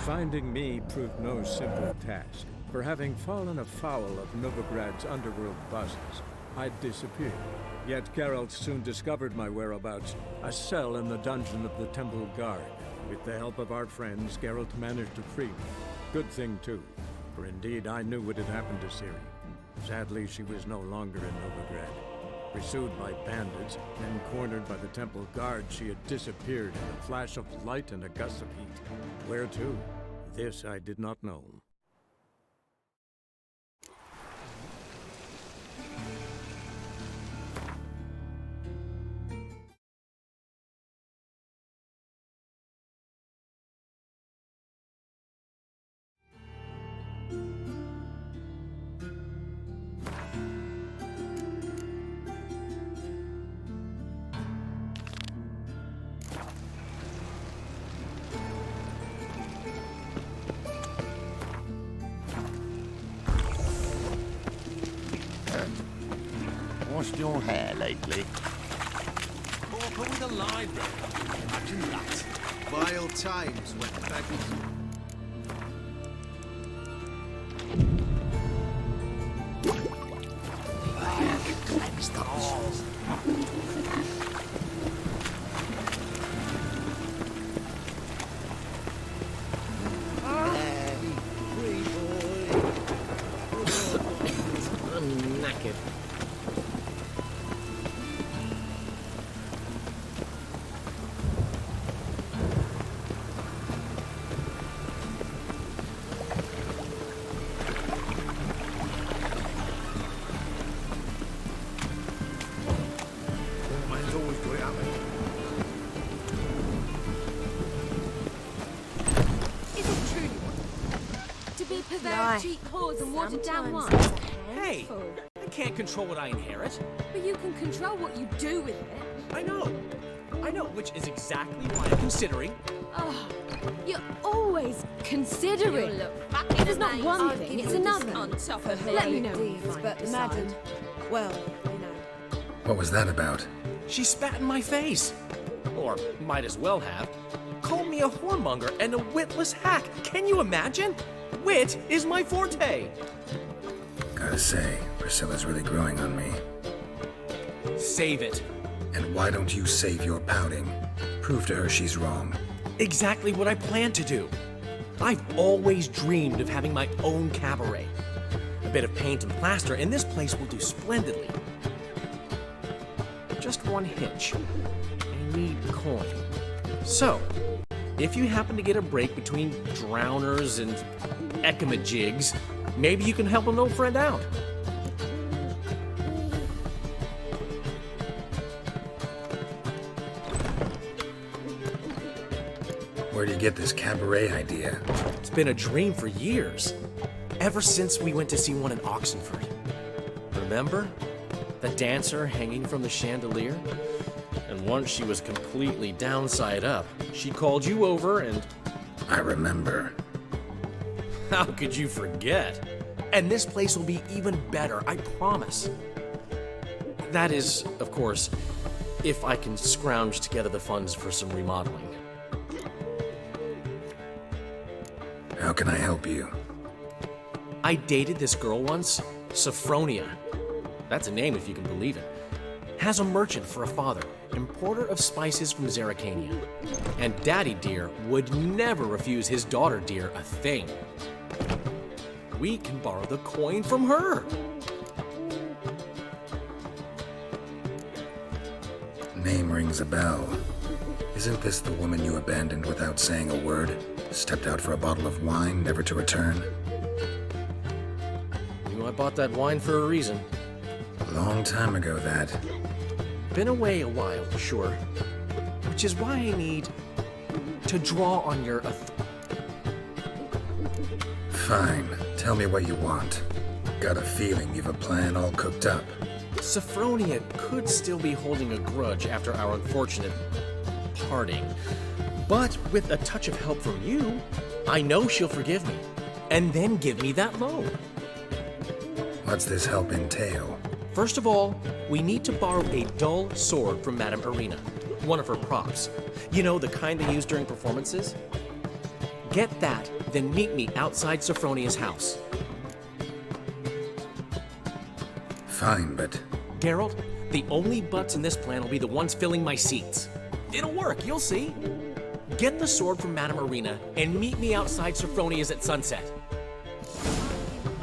Finding me proved no simple task, for having fallen afoul of Novigrad's underworld bosses, I'd disappeared. Yet Geralt soon discovered my whereabouts, a cell in the dungeon of the Temple Guard. With the help of our friends, Geralt managed to free me. Good thing, too, for indeed I knew what had happened to Ciri. Sadly, she was no longer in Novigrad. Pursued by bandits, then cornered by the Temple Guard, she had disappeared in a flash of light and a gust of heat. Where to? This I did not know. Washed your hair lately? Walk over the library. Imagine that. Vile times went beggars. Cleanse the halls. I'm knackered. Cheap whores and watered down wine. Hey, I can't control what I inherit. But you can control what you do with it. I know, which is exactly why I'm considering. Oh, you're always considering. It is not one thing, it's another. Let me know what you find, but madam, well, you know. What was that about? She spat in my face. Or might as well have. Called me a whoremonger and a witless hack. Can you imagine? Wit is my forte. Gotta say, Priscilla's really growing on me. Save it. And why don't you save your pouting? Prove to her she's wrong. Exactly what I plan to do. I've always dreamed of having my own cabaret. A bit of paint and plaster, and this place will do splendidly. Just one hitch. I need coin. So, if you happen to get a break between drowners and ecamajigs, maybe you can help an old friend out. Where do you get this cabaret idea? It's been a dream for years. Ever since we went to see one in Oxenford. Remember? The dancer hanging from the chandelier? And once she was completely downside up, she called you over and... I remember. How could you forget? And this place will be even better, I promise. That is, of course, if I can scrounge together the funds for some remodeling. How can I help you? I dated this girl once, Sophronia. That's a name if you can believe it. Has a merchant for a father, importer of spices from Zerrikania. And Daddy Dear would never refuse his daughter Dear a thing. We can borrow the coin from her. Name rings a bell. Isn't this the woman you abandoned without saying a word? Stepped out for a bottle of wine, never to return? Knew I bought that wine for a reason. A long time ago, that. Been away a while, sure. Which is why I need to draw on your Fine. Tell me what you want. Got a feeling you've a plan all cooked up. Sophronia could still be holding a grudge after our unfortunate parting. But with a touch of help from you, I know she'll forgive me. And then give me that loan. What's this help entail? First of all, we need to borrow a dull sword from Madame Irina, one of her props. You know, the kind they use during performances? Get that, then meet me outside Sophronia's house. Fine, but Geralt, the only butts in this plan will be the ones filling my seats. It'll work, you'll see. Get the sword from Madame Arena and meet me outside Sophronia's at sunset.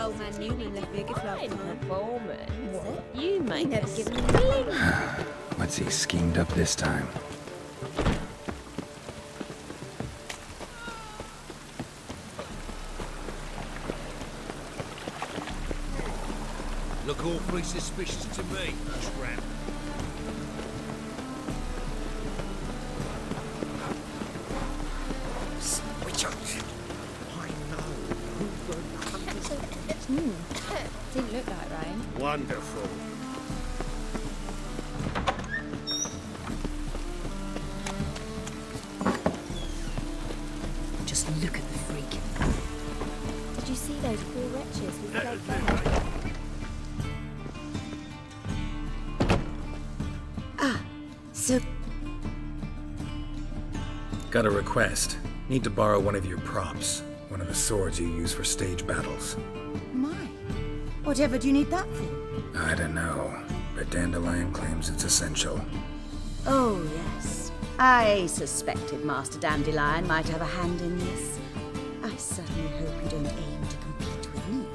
Old man Newman left me a gift last time. Performance. You might Never have given me a bling. what's he schemed up this time? Look awfully suspicious to me, tramp. Switch up. I know. Didn't look like rain. Wonderful. Just look at the freak. Did you see those poor wretches with their fur? So, Got a request. Need to borrow one of your props. One of the swords you use for stage battles. My. Whatever do you need that for? I don't know, but Dandelion claims it's essential. Oh, yes. I suspected Master Dandelion might have a hand in this. I certainly hope you don't aim to compete with me.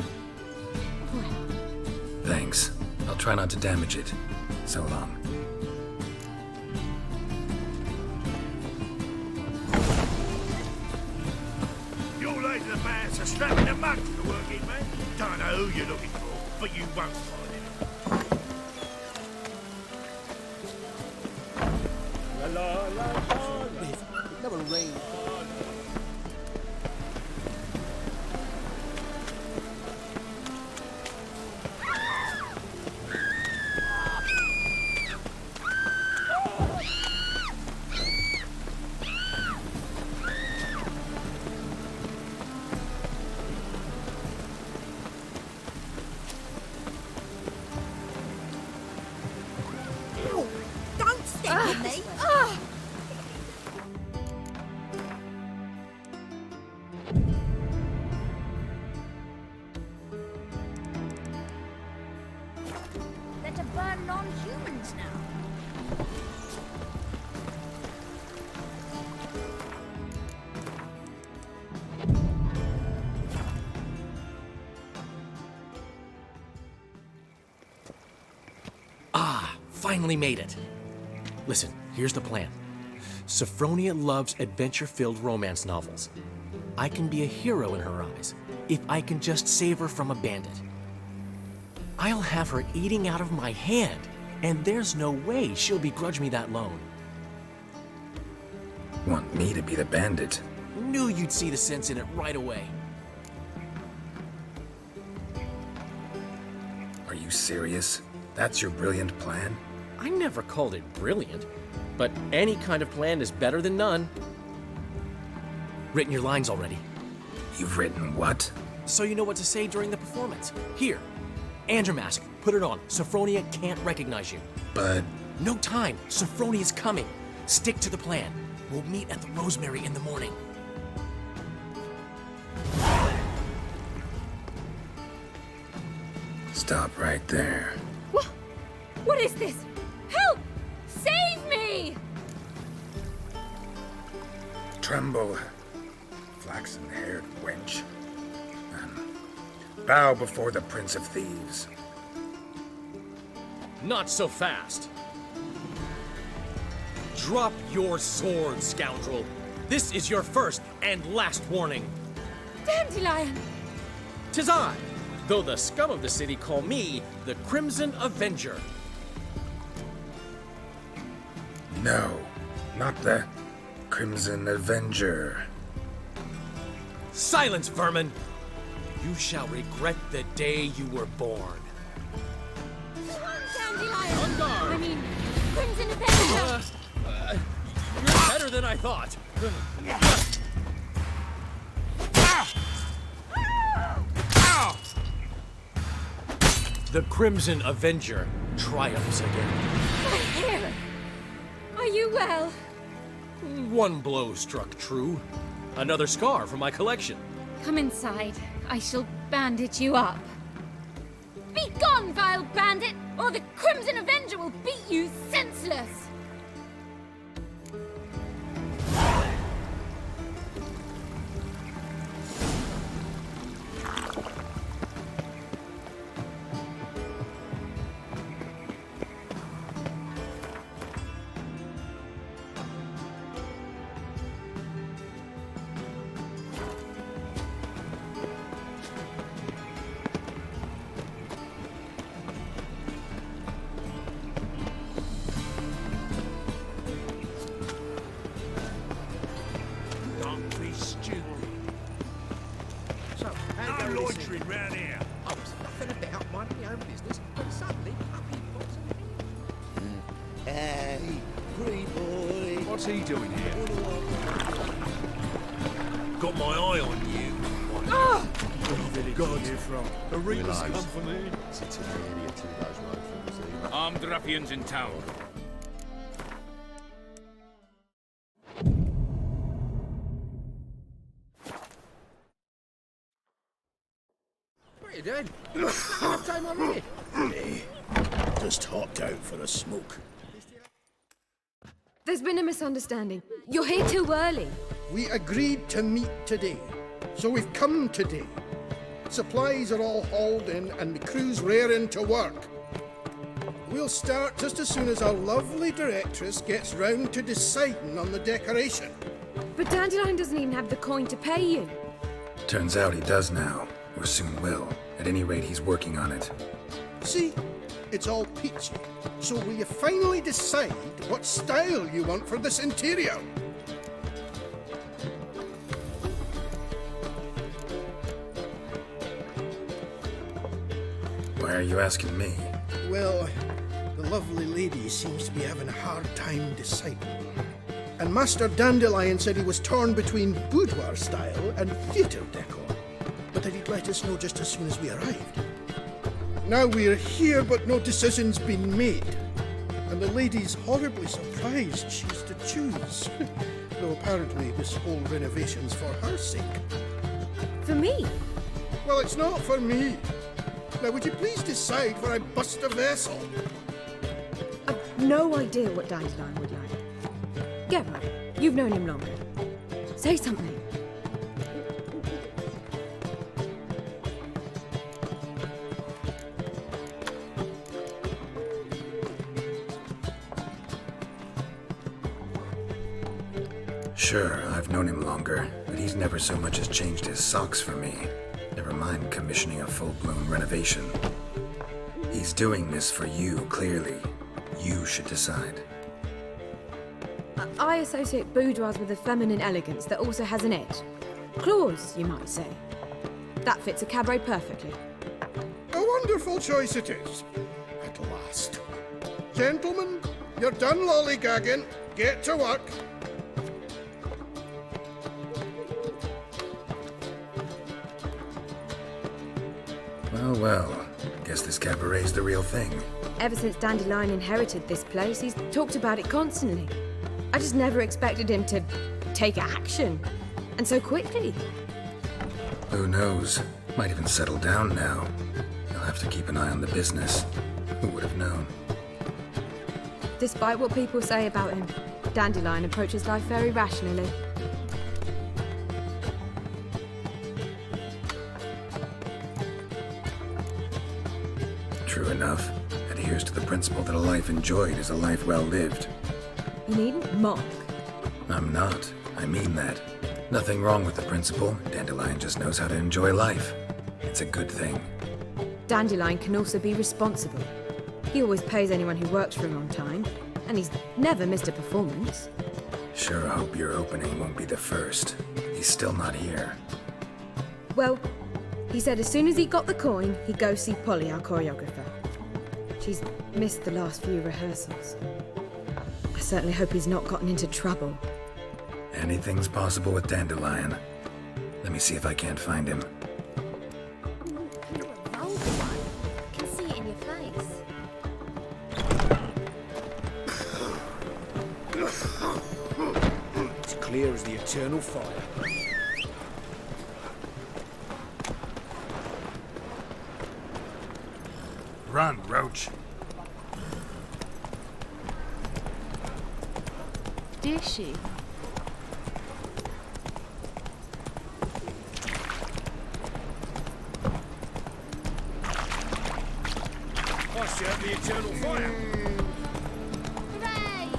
Well, Thanks. I'll try not to damage it. So long. You're late to the man, so strap in the mud for the working man. Don't know who you're looking for, but you won't find him. Never rain. don't step in me! They're to burn non-humans now. Finally made it. Listen, here's the plan. Sophronia loves adventure-filled romance novels. I can be a hero in her eyes if I can just save her from a bandit. I'll have her eating out of my hand, and there's no way she'll begrudge me that loan. Want me to be the bandit? Knew you'd see the sense in it right away. Are you serious? That's your brilliant plan? I never called it brilliant, but any kind of plan is better than none. Written your lines already, You've written what? so you know what to say during the performance. Here, and your mask. Put it on. Sophronia can't recognize you. But No time. Sophronia's coming. Stick to the plan. We'll meet at the Rosemary in the morning. stop right there. what is this? Help! Save me! Tremble, flaxen-haired wench. Bow before the Prince of Thieves. Not so fast. Drop your sword, scoundrel. This is your first and last warning. Dandelion! 'Tis I, though the scum of the city call me the Crimson Avenger. No, not the Crimson Avenger. Silence, vermin! You shall regret the day you were born. Dandelion! On guard! I mean, Crimson Avenger! You're better than I thought. The Crimson Avenger triumphs again. My hair! Are you well? One blow struck true. Another scar from my collection. Come inside. I shall bandage you up. Be gone, vile bandit, or the Crimson Avenger will beat you senseless! Don't be stupid. So, how No do you see? loitering round here. I was nothing about minding my own business, but suddenly up he pops in. Hey, pretty boy. What's he doing here? Got my eye on you. Where did it come from? The Reapers come for me. Sits in the area to those road Armed ruffians in town. What are you doing? Enough time already. Just hopped out for a smoke. There's been a misunderstanding. You're here too early. We agreed to meet today, so we've come today. Supplies are all hauled in and the crew's raring to work. We'll start just as soon as our lovely directress gets round to deciding on the decoration. But Dandelion doesn't even have the coin to pay you. Turns out he does now, or soon will. At any rate, he's working on it. See, it's all peachy. So will you finally decide what style you want for this interior? Why are you asking me? Well, the lovely lady seems to be having a hard time deciding. And Master Dandelion said he was torn between boudoir style and theatre decor, but that he'd let us know just as soon as we arrived. Now we're here, but no decision's been made. And the lady's horribly surprised she's to choose. Though apparently this whole renovation's for her sake. For me? Well, it's not for me. Now, would you please decide before I bust a vessel? I've no idea what Dandelion would like. Gerard, you've known him longer. Say something. Sure, I've known him longer, but he's never so much as changed his socks for me. Never mind commissioning a full-blown renovation. He's doing this for you, clearly. You should decide. I associate boudoirs with a feminine elegance that also has an edge. Claws, you might say. That fits a cabaret perfectly. A wonderful choice it is. At last. Gentlemen, you're done lollygagging. Get to work. Well, guess this cabaret's the real thing. Ever since Dandelion inherited this place, he's talked about it constantly. I just never expected him to take action. And so quickly. Who knows? Might even settle down now. He'll have to keep an eye on the business. Who would have known? Despite what people say about him, Dandelion approaches life very rationally. True enough. Adheres to the principle that a life enjoyed is a life well lived. You needn't mock. I'm not. I mean that. Nothing wrong with the principle. Dandelion just knows how to enjoy life. It's a good thing. Dandelion can also be responsible. He always pays anyone who works for him on time, and he's never missed a performance. Sure hope your opening won't be the first. He's still not here. Well, he said as soon as he got the coin, he'd go see Polly, our choreographer. She's missed the last few rehearsals. I certainly hope he's not gotten into trouble. Anything's possible with Dandelion. Let me see if I can't find him. You're a vulgar one. I can see it in your face. It's clear clear as the eternal fire. Run, Roach. Did she? I serve the eternal fire. Hooray!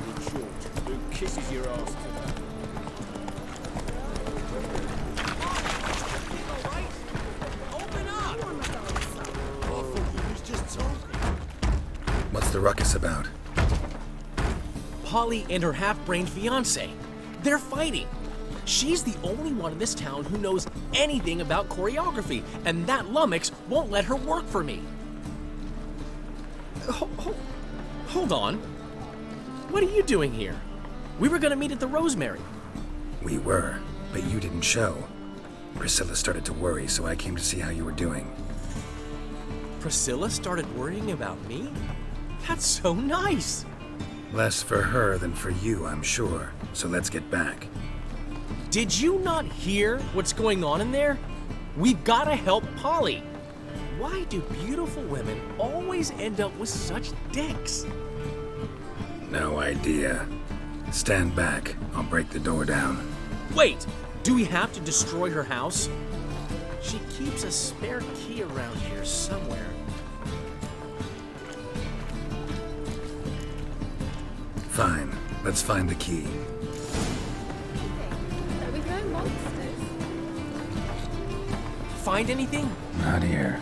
In short, who kisses your ass tonight? What's the ruckus about? Polly and her half-brained fiancé. They're fighting. She's the only one in this town who knows anything about choreography, and that lummox won't let her work for me. Hold on. What are you doing here? We were gonna meet at the Rosemary. We were, but you didn't show. Priscilla started to worry, so I came to see how you were doing. Priscilla started worrying about me? That's so nice. Less for her than for you, I'm sure. So let's get back. Did you not hear what's going on in there? We've gotta help Polly. Why do beautiful women always end up with such dicks? No idea. Stand back. I'll break the door down. Wait, do we have to destroy her house? She keeps a spare key around here somewhere. Fine. Let's find the key. With no monsters. Find anything? Not here.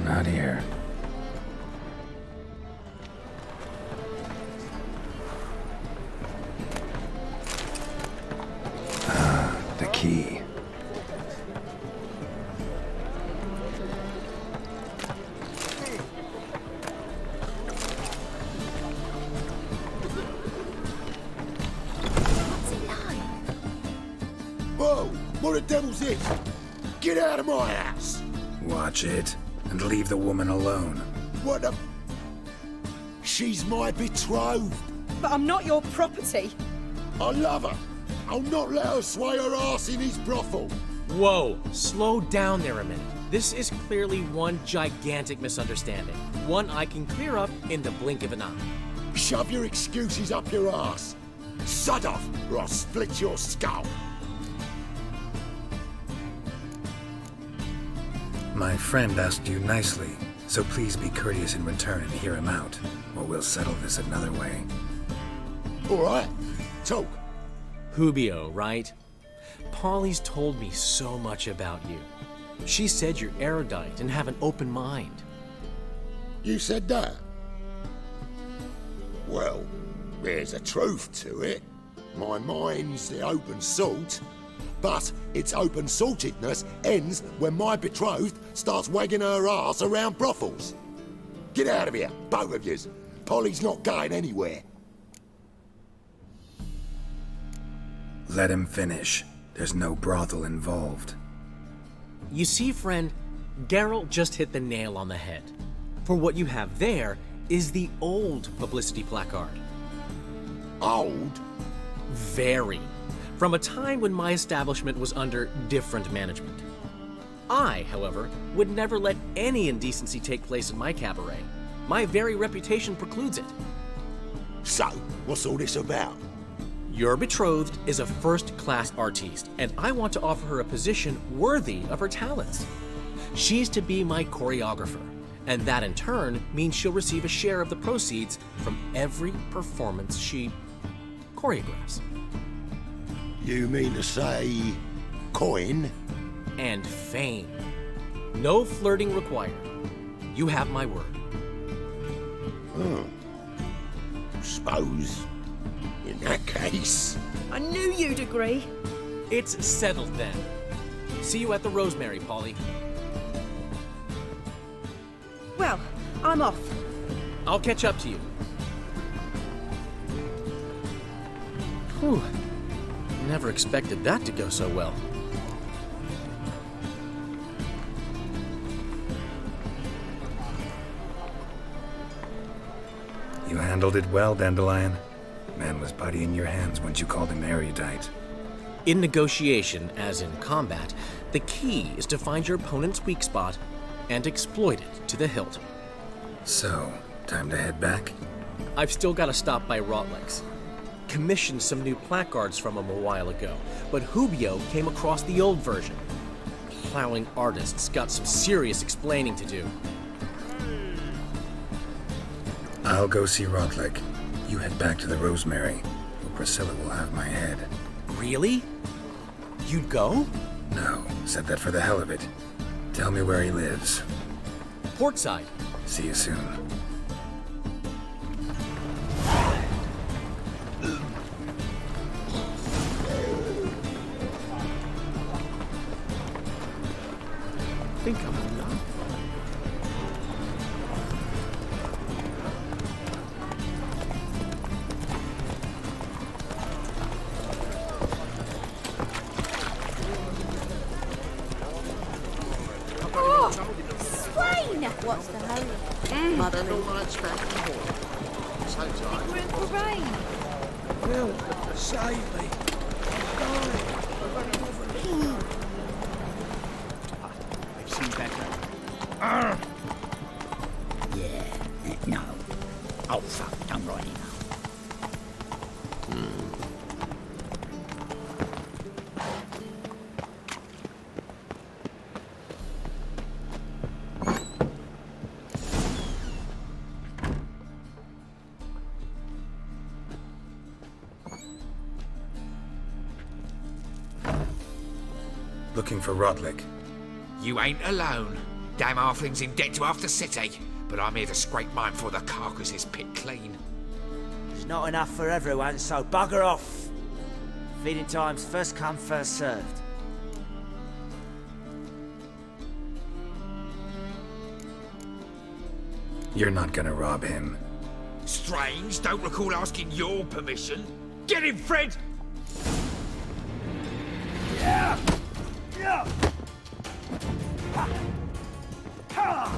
Not here. The key. Whoa! What the devil's this? Get out of my house! Watch it, and leave the woman alone. What the... She's my betrothed. But I'm not your property. I love her. I'll not let her sway her ass in his brothel. Whoa, slow down there a minute. This is clearly one gigantic misunderstanding. One I can clear up in the blink of an eye. Shove your excuses up your ass. Sod off, or I'll split your skull. My friend asked you nicely, so please be courteous in return and hear him out, or we'll settle this another way. All right, talk. Hubio, right? Polly's told me so much about you. She said you're erudite and have an open mind. You said that? Well, there's a truth to it. My mind's the open salt, but its open saltedness ends when my betrothed starts wagging her ass around brothels. Get out of here, both of yous. Polly's not going anywhere. Let him finish. There's no brothel involved. You see, friend, Geralt just hit the nail on the head. For what you have there is the old publicity placard. Old? Very. From a time when my establishment was under different management. I, however, would never let any indecency take place in my cabaret. My very reputation precludes it. So, what's all this about? Your betrothed is a first-class artiste, and I want to offer her a position worthy of her talents. She's to be my choreographer, and that in turn means she'll receive a share of the proceeds from every performance she choreographs. You mean to say... coin? And fame. No flirting required. You have my word. Suppose... in that case... I knew you'd agree. It's settled then. See you at the Rosemary, Polly. Well, I'm off. I'll catch up to you. Whew. Never expected that to go so well. You handled it well, Dandelion. Man was putty in your hands once you called him erudite. In negotiation, as in combat, the key is to find your opponent's weak spot and exploit it to the hilt. So, time to head back? I've still got to stop by Rotlick's. Commissioned some new placards from him a while ago, but Hubio came across the old version. Plowing artists got some serious explaining to do. I'll go see Rotlick. You head back to the Rosemary, where Priscilla will have my head. Really? You'd go? No, said that for the hell of it. Tell me where he lives. Portside. See you soon. Think I'm enough. Swain! What's the hurry? Mother me. We're in for rain. Will, save me. I'm dying. I'm running over. I've seen better. Yeah, no. Oh, fuck, I'm right now. Looking for Rotlick. You ain't alone. Damn halfling's in debt to half the city, but I'm here to scrape mine for the carcass's pit clean. There's not enough for everyone, so bugger off. Feeding time's first come, first served. You're not gonna rob him. Strange, don't recall asking your permission. Get him, Fred!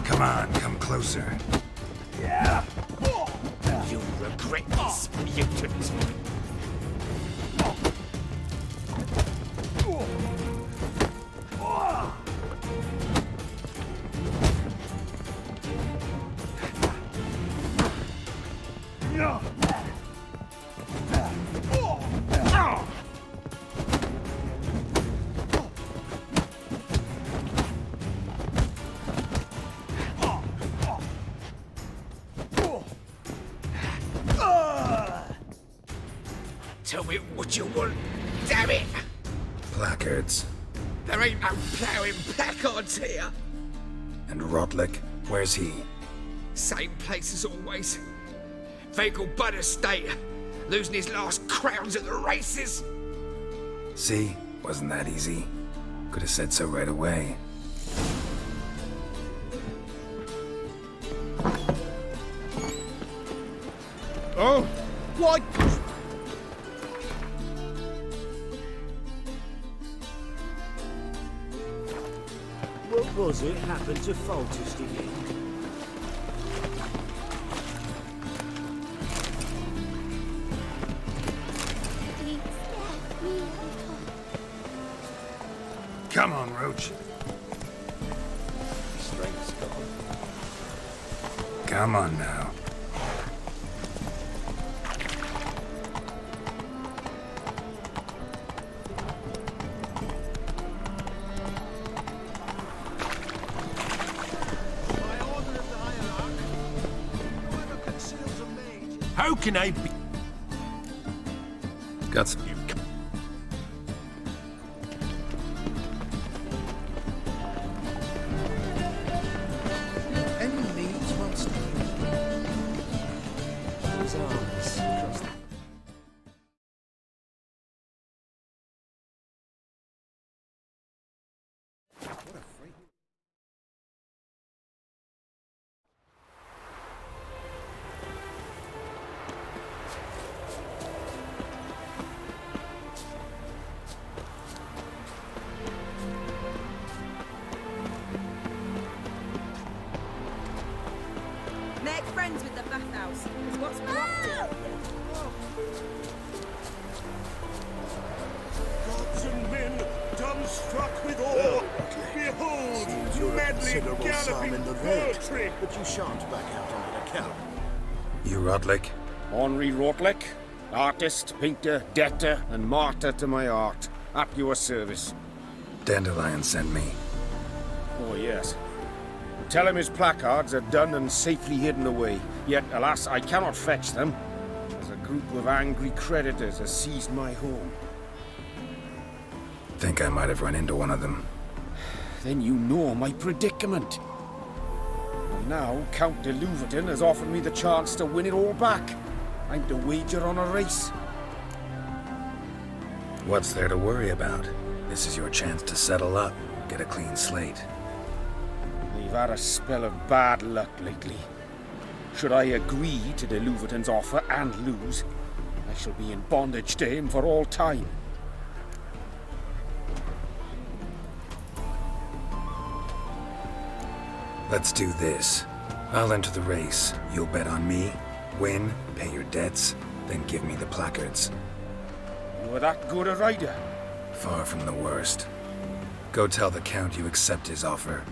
Come on, come closer. You'll regret this, mutant. Tell me what you want, damn it! Placards. There ain't no ploughing placards here. And Rotlick, where's he? Same place as always. Vehicle Bud Estate, losing his last crowns at the races. See? Wasn't that easy? Could have said so right away. Oh, what? What was it happened to Foltest again? Come on, Roach. Strength's gone. Come on now. How can I be? Got some. Any needs, Master? His arms across the... struck with awe. Behold, Seems you're a madly considerable sum galloping in the red, poetry. but you shan't back out on that account. You Rotlick? Henri Rotlick, artist, painter, debtor, and martyr to my art. At your service. Dandelion sent me. Oh, yes. Tell him his placards are done and safely hidden away. Yet, alas, I cannot fetch them, as a group of angry creditors has seized my home. Think I might have run into one of them. Then you know my predicament. And now, Count de Louverton has offered me the chance to win it all back. I'm to wager on a race. What's there to worry about? This is your chance to settle up, get a clean slate. We've had a spell of bad luck lately. Should I agree to de Louverton's offer and lose, I shall be in bondage to him for all time. Let's do this. I'll enter the race. You'll bet on me, win, pay your debts, then give me the placards. You were that good a rider? Far from the worst. Go tell the Count you accept his offer.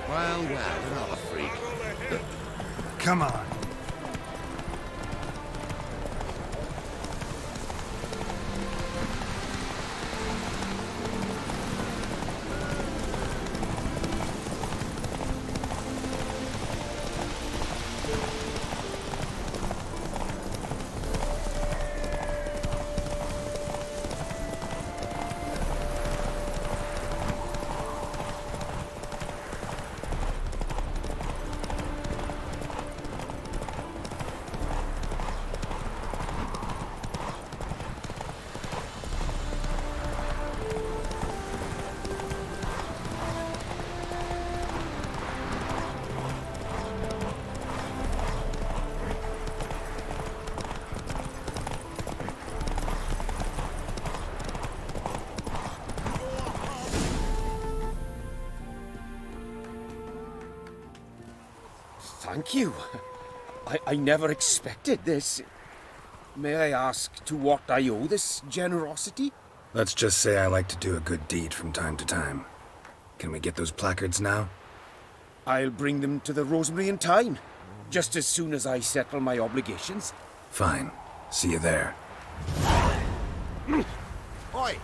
Well, another freak. Come on. Thank you. I never expected this. May I ask to what I owe this generosity? Let's just say I like to do a good deed from time to time. Can we get those placards now? I'll bring them to the Rosemary in time, just as soon as I settle my obligations. Fine. See you there. Oi!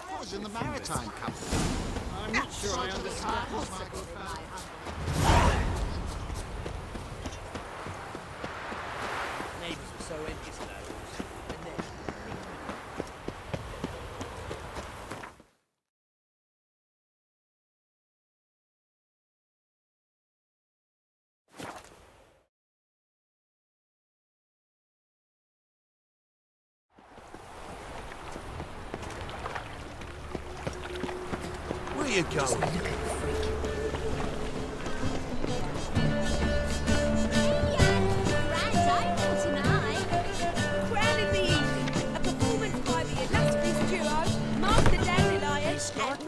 I was in the maritime company. I'm not sure I understand. Neighbours were so envious of those. And then... Where you going?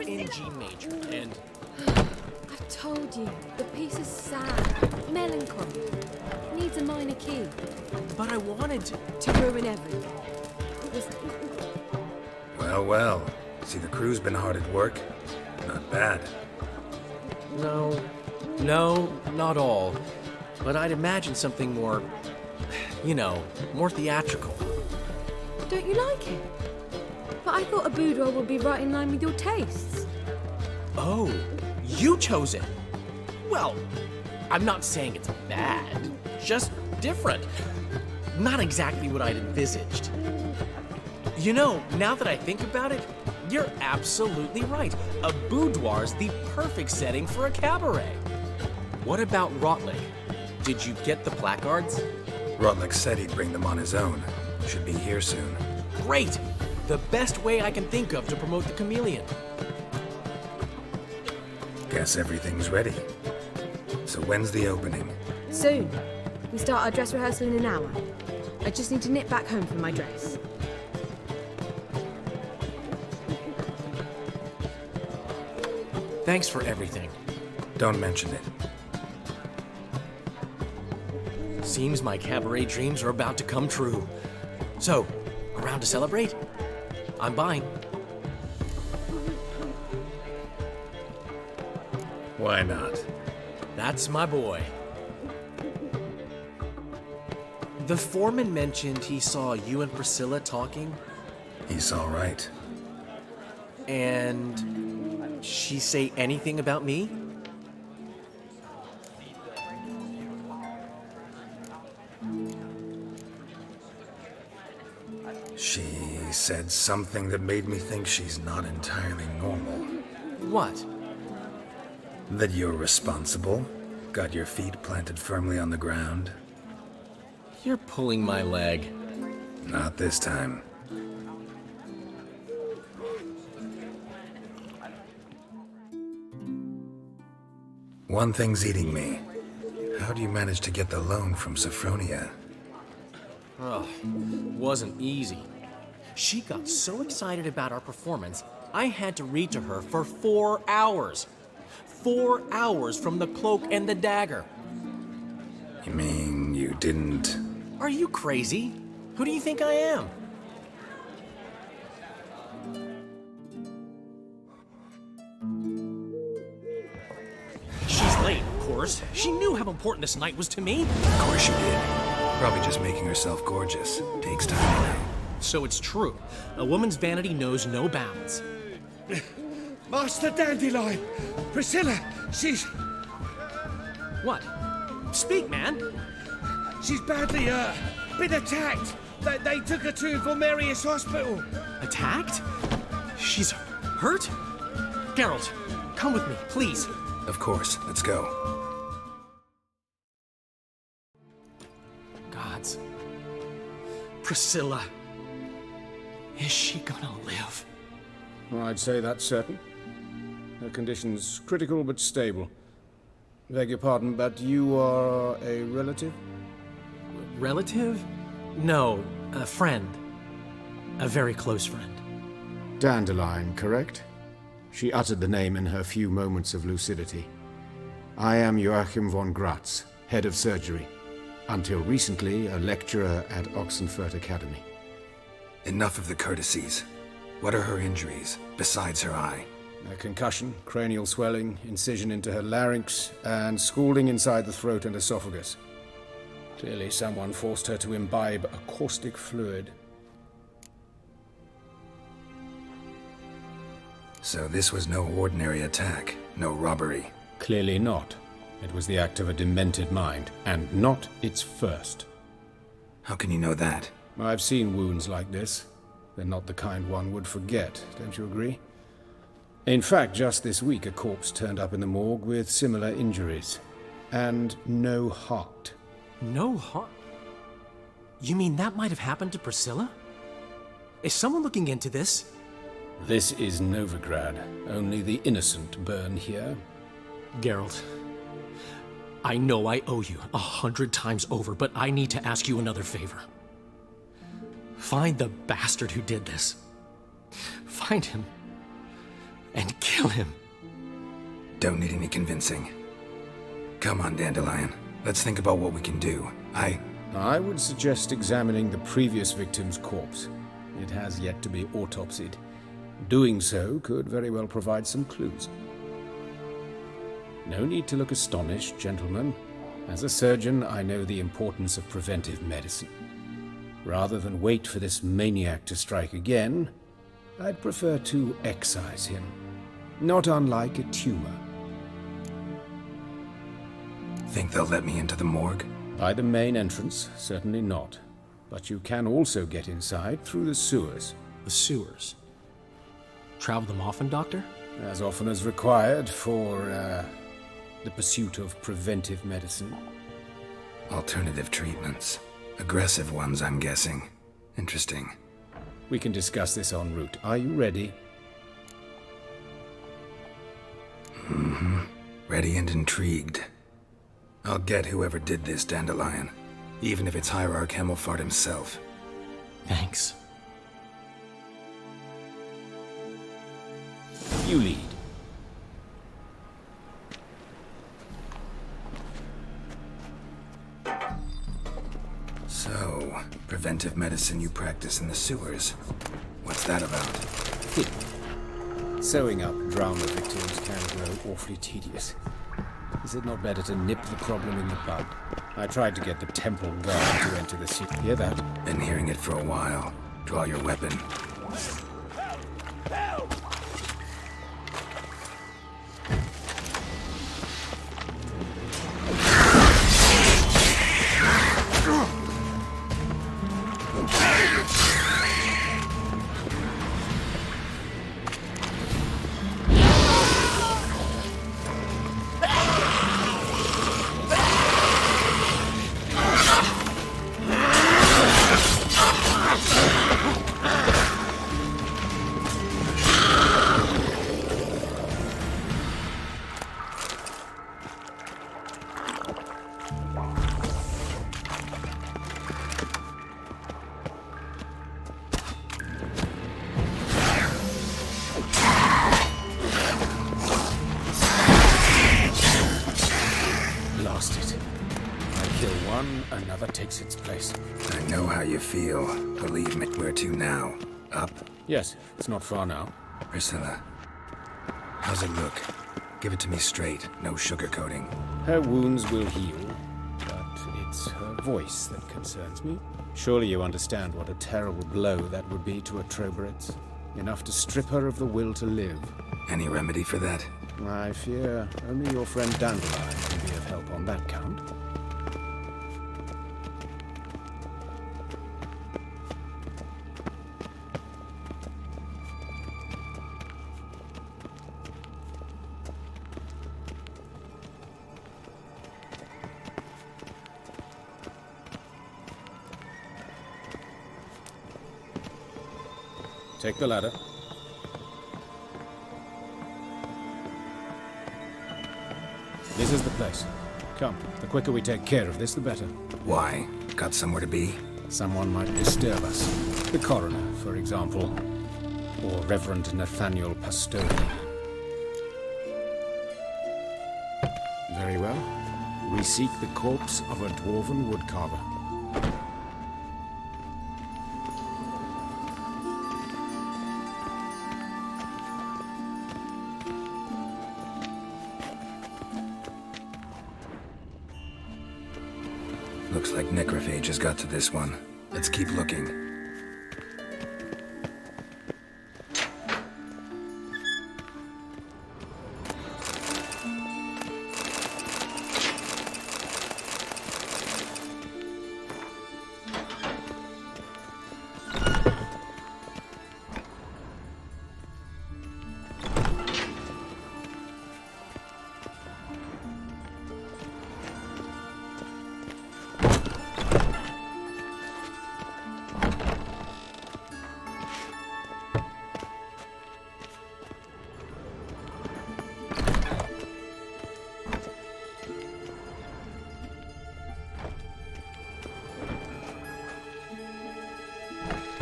In G major, and I've told you, the piece is sad, melancholy. It needs a minor key. but I wanted To ruin everything. It was... Well, well. See, the crew's been hard at work. Not bad. No, not all. But I'd imagine something more, more theatrical. Don't you like it? But I thought a boudoir would be right in line with your tastes. Oh, you chose it. Well, I'm not saying it's bad, just different. Not exactly what I'd envisaged. Now that I think about it, you're absolutely right. A boudoir's the perfect setting for a cabaret. What about Rotlick? Did you get the placards? Rotlick said he'd bring them on his own. Should be here soon. Great! The best way I can think of to promote the chameleon. Guess everything's ready. So when's the opening? Soon. We start our dress rehearsal in an hour. I just need to nip back home for my dress. Thanks for everything. Don't mention it. Seems my cabaret dreams are about to come true. So, around to celebrate? I'm buying. Why not? That's my boy. The foreman mentioned he saw you and Priscilla talking. He's all right. And she say anything about me? She said something that made me think she's not entirely normal. What? That you're responsible, got your feet planted firmly on the ground. You're pulling my leg. Not this time. One thing's eating me. How do you manage to get the loan from Sophronia? Oh, wasn't easy. She got so excited about our performance, I had to read to her for 4 hours. 4 hours from the cloak and the dagger. You mean you didn't... Are you crazy? Who do you think I am? She's late, of course. She knew how important this night was to me. Of course she did. Probably just making herself gorgeous. Takes time away. So it's true. A woman's vanity knows no bounds. Master Dandelion! Priscilla, she's... What? Speak, man. She's badly hurt. Been attacked. They took her to Valmerius Hospital. Attacked? She's hurt? Geralt, come with me, please. Of course. Let's go. Gods. Priscilla. Is she gonna live? I'd say that's certain. Her condition's critical but stable. Beg your pardon, but you are a relative? Relative? No, a friend. A very close friend. Dandelion, correct? She uttered the name in her few moments of lucidity. I am Joachim von Gratz, head of surgery. Until recently, a lecturer at Oxenfurt Academy. Enough of the courtesies. What are her injuries, besides her eye? A concussion, cranial swelling, incision into her larynx, and scalding inside the throat and esophagus. Clearly someone forced her to imbibe a caustic fluid. So this was no ordinary attack, no robbery. Clearly not. It was the act of a demented mind, and not its first. How can you know that? I've seen wounds like this. They're not the kind one would forget, don't you agree? In fact, just this week a corpse turned up in the morgue with similar injuries. And no heart. No heart? You mean that might have happened to Priscilla? Is someone looking into this? This is Novigrad. Only the innocent burn here. Geralt, I know I owe you 100 times over, but I need to ask you another favor. Find the bastard who did this. Find him and kill him. Don't need any convincing. Come on, Dandelion. Let's think about what we can do. I would suggest examining the previous victim's corpse. It has yet to be autopsied. Doing so could very well provide some clues. No need to look astonished, gentlemen. As a surgeon, I know the importance of preventive medicine. Rather than wait for this maniac to strike again, I'd prefer to excise him. Not unlike a tumor. Think they'll let me into the morgue? By the main entrance, certainly not. But you can also get inside through the sewers. The sewers? Travel them often, Doctor? As often as required for, the pursuit of preventive medicine. Alternative treatments. Aggressive ones, I'm guessing. Interesting. We can discuss this en route. Are you ready? Mm-hmm. Ready and intrigued. I'll get whoever did this, Dandelion. Even if it's Hierarch Hemmelfart himself. Thanks. You lead. So, preventive medicine you practice in the sewers. What's that about? Sewing up drama victims can grow awfully tedious. Is it not better to nip the problem in the bud? I tried to get the temple guard to enter the city. Hear that? Been hearing it for a while. Draw your weapon. Takes its place. I know how you feel. Believe me. Where to now? Up? Yes, it's not far now. Priscilla, how's it look? Give it to me straight, no sugarcoating. Her wounds will heal, but it's her voice that concerns me. Surely you understand what a terrible blow that would be to a Trobritz. Enough to strip her of the will to live. Any remedy for that? I fear only your friend Dandelion can be of help on that count. Take the ladder. This is the place. Come, the quicker we take care of this, the better. Why? Got somewhere to be? Someone might disturb us. The coroner, for example. Or Reverend Nathaniel Pastore. Very well. We seek the corpse of a dwarven woodcarver. Looks like necrophage has got to this one. Let's keep looking.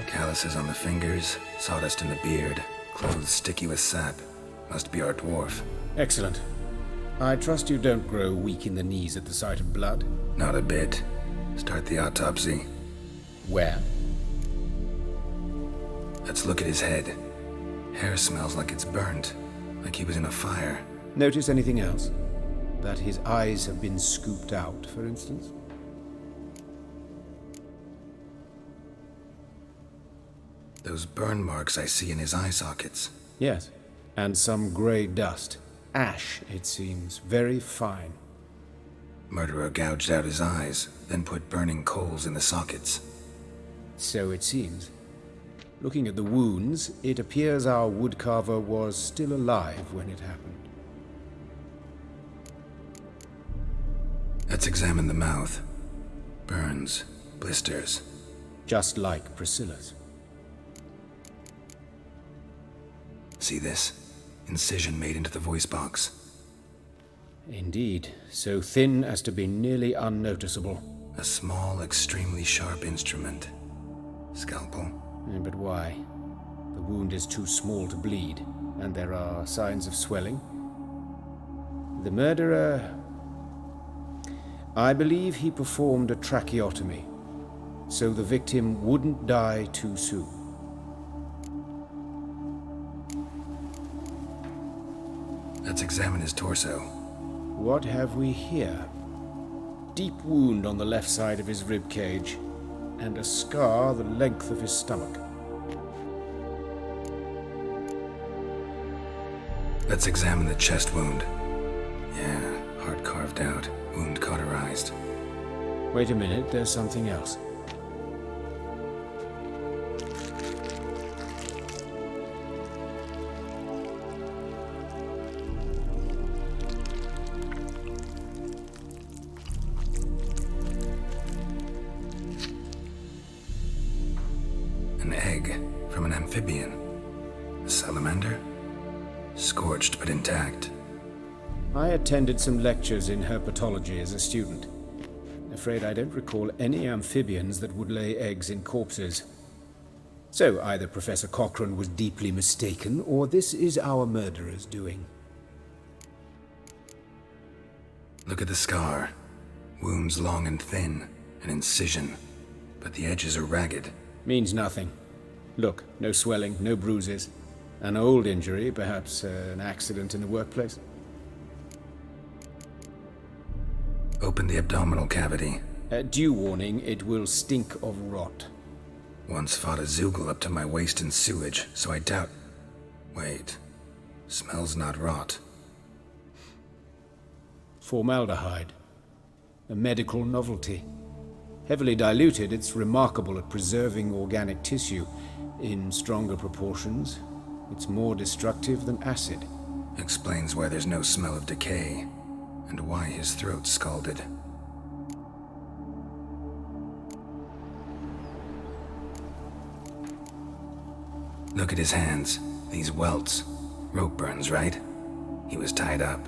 Calluses on the fingers, sawdust in the beard, clothes sticky with sap. Must be our dwarf. Excellent. I trust you don't grow weak in the knees at the sight of blood? Not a bit. Start the autopsy. Where? Let's look at his head. Hair smells like it's burnt, like he was in a fire. Notice anything else? That his eyes have been scooped out, for instance? Those burn marks I see in his eye sockets. Yes, and some grey dust. Ash, it seems. Very fine. Murderer gouged out his eyes, then put burning coals in the sockets. So it seems. Looking at the wounds, it appears our woodcarver was still alive when it happened. Let's examine the mouth. Burns, blisters. Just like Priscilla's. See this? Incision made into the voice box. Indeed, so thin as to be nearly unnoticeable. A small, extremely sharp instrument. Scalpel? But why? The wound is too small to bleed, and there are signs of swelling. The murderer... I believe he performed a tracheotomy, so the victim wouldn't die too soon. Let's examine his torso. What have we here? Deep wound on the left side of his rib cage, and a scar the length of his stomach. Let's examine the chest wound. Yeah, heart carved out, wound cauterized. Wait a minute, there's something else. An egg from an amphibian. A salamander? Scorched but intact. I attended some lectures in herpetology as a student. Afraid I don't recall any amphibians that would lay eggs in corpses. So either Professor Cochrane was deeply mistaken, or this is our murderer's doing. Look at the scar. Wounds long and thin, an incision, but the edges are ragged. Means nothing. Look, no swelling, no bruises. An old injury, perhaps an accident in the workplace. Open the abdominal cavity. Due warning, it will stink of rot. Once fought a Zoogle up to my waist in sewage, so I doubt... Wait. Smells not rot. Formaldehyde. A medical novelty. Heavily diluted, it's remarkable at preserving organic tissue. In stronger proportions, it's more destructive than acid. Explains why there's no smell of decay, and why his throat's scalded. Look at his hands. These welts. Rope burns, right? He was tied up.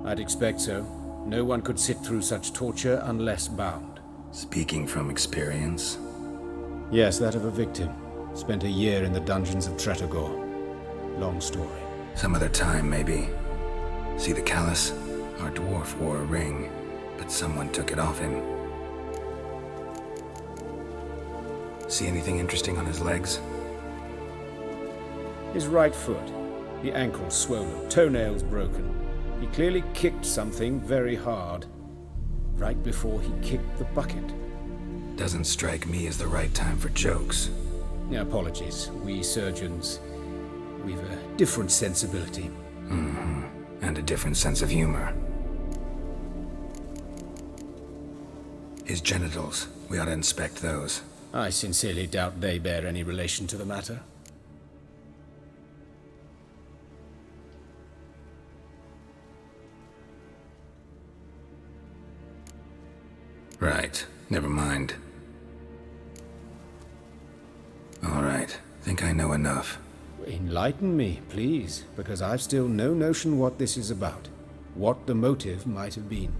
I'd expect so. No one could sit through such torture unless bound. Speaking from experience? Yes, that of a victim. Spent a year in the dungeons of Tretogor. Long story. Some other time, maybe. See the callus? Our dwarf wore a ring, but someone took it off him. See anything interesting on his legs? His right foot. The ankle swollen, toenails broken. He clearly kicked something very hard. Right before he kicked the bucket. Doesn't strike me as the right time for jokes. Apologies. We surgeons, we've a different sensibility. Mm-hmm. And a different sense of humor. His genitals, we ought to inspect those. I sincerely doubt they bear any relation to the matter. Right. Never mind. All right. Think I know enough. Enlighten me, please, because I've still no notion what this is about. What the motive might have been.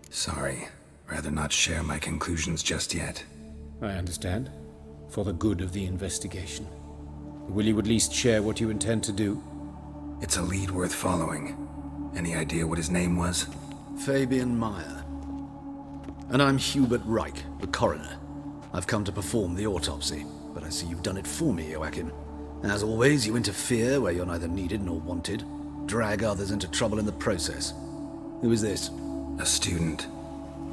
Sorry. Rather not share my conclusions just yet. I understand. For the good of the investigation. Will you at least share what you intend to do? It's a lead worth following. Any idea what his name was? Fabian Meyer. And I'm Hubert Reich, the coroner. I've come to perform the autopsy, but I see you've done it for me, Joachim. As always, you interfere where you're neither needed nor wanted. Drag others into trouble in the process. Who is this? A student.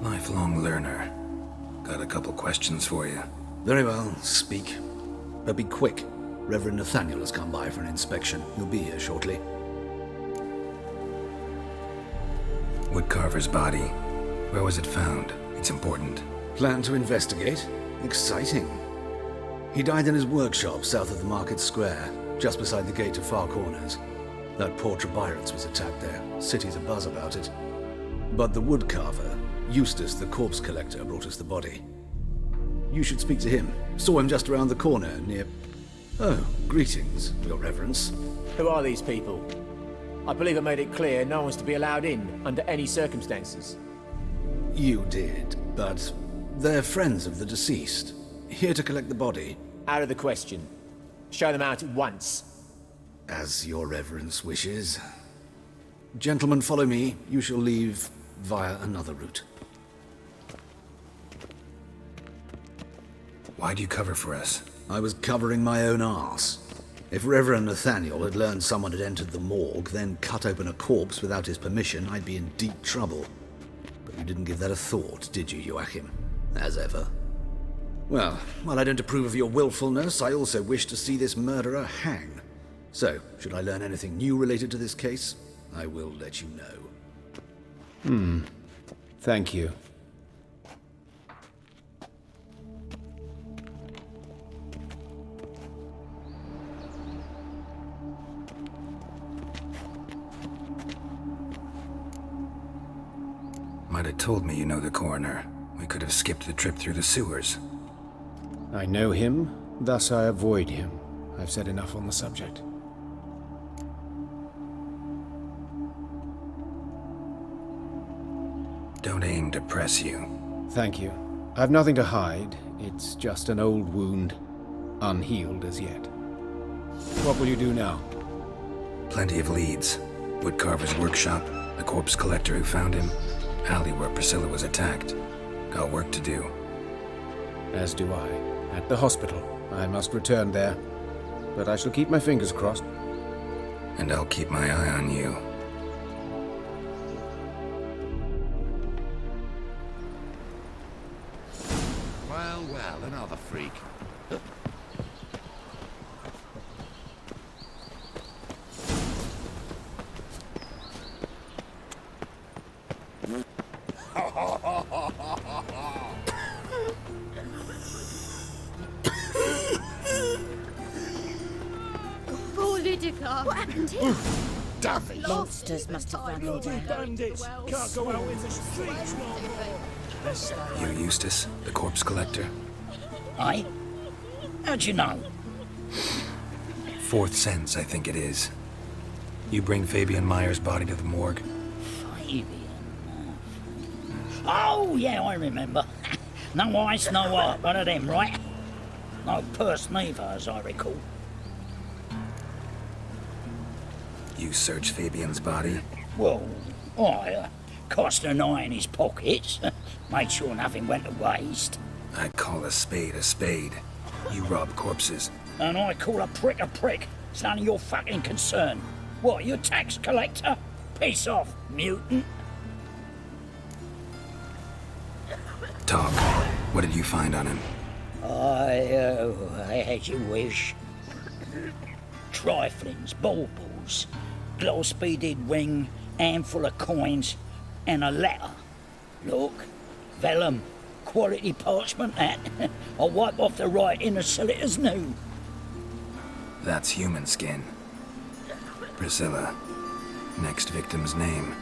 Lifelong learner. Got a couple questions for you. Very well, speak. But be quick. Reverend Nathaniel has come by for an inspection. He'll be here shortly. Woodcarver's body. Where was it found? It's important. Plan to investigate? Exciting. He died in his workshop south of the market square, just beside the gate to Far Corners. That poor Trebirans was attacked there. City's abuzz about it. But the woodcarver, Eustace, the corpse collector, brought us the body. You should speak to him. Saw him just around the corner near... Oh, greetings, Your Reverence. Who are these people? I believe I made it clear no one's to be allowed in under any circumstances. You did, but they're friends of the deceased. Here to collect the body. Out of the question. Show them out at once. As Your Reverence wishes. Gentlemen, follow me. You shall leave via another route. Why'd you cover for us? I was covering my own arse. If Reverend Nathaniel had learned someone had entered the morgue, then cut open a corpse without his permission, I'd be in deep trouble. But you didn't give that a thought, did you, Joachim? As ever. Well, while I don't approve of your willfulness, I also wish to see this murderer hang. So, should I learn anything new related to this case, I will let you know. Thank you. Might have told me you know the coroner. We could have skipped the trip through the sewers. I know him, thus I avoid him. I've said enough on the subject. Don't aim to press you. Thank you. I've nothing to hide. It's just an old wound, unhealed as yet. What will you do now? Plenty of leads. Woodcarver's workshop, the corpse collector who found him, alley where Priscilla was attacked. Got work to do. As do I. At the hospital. I must return there. But I shall keep my fingers crossed. And I'll keep my eye on you. Well, another freak. What happened here? Duffy! Monsters must have run me down. Can't go out in the streets no more. You Eustace, the corpse collector? Aye? How'd you know? Fourth sense, I think it is. You bring Fabian Meyer's body to the morgue? Fabian. Oh, yeah, I remember. No ice, no art, one of them, right? No purse neither, as I recall. You search Fabian's body? Well, I cast an eye in his pockets, made sure nothing went to waste. I'd call a spade a spade. You rob corpses. And I call a prick a prick. It's none of your fucking concern. What, you tax collector? Piss off, mutant. Talk. What did you find on him? As you wish. Triflings, baubles, gloss-beaded ring, handful of coins, and a letter. Look, vellum, quality parchment that. I'll wipe off the writing as so it is new. That's human skin. Priscilla. Next victim's name.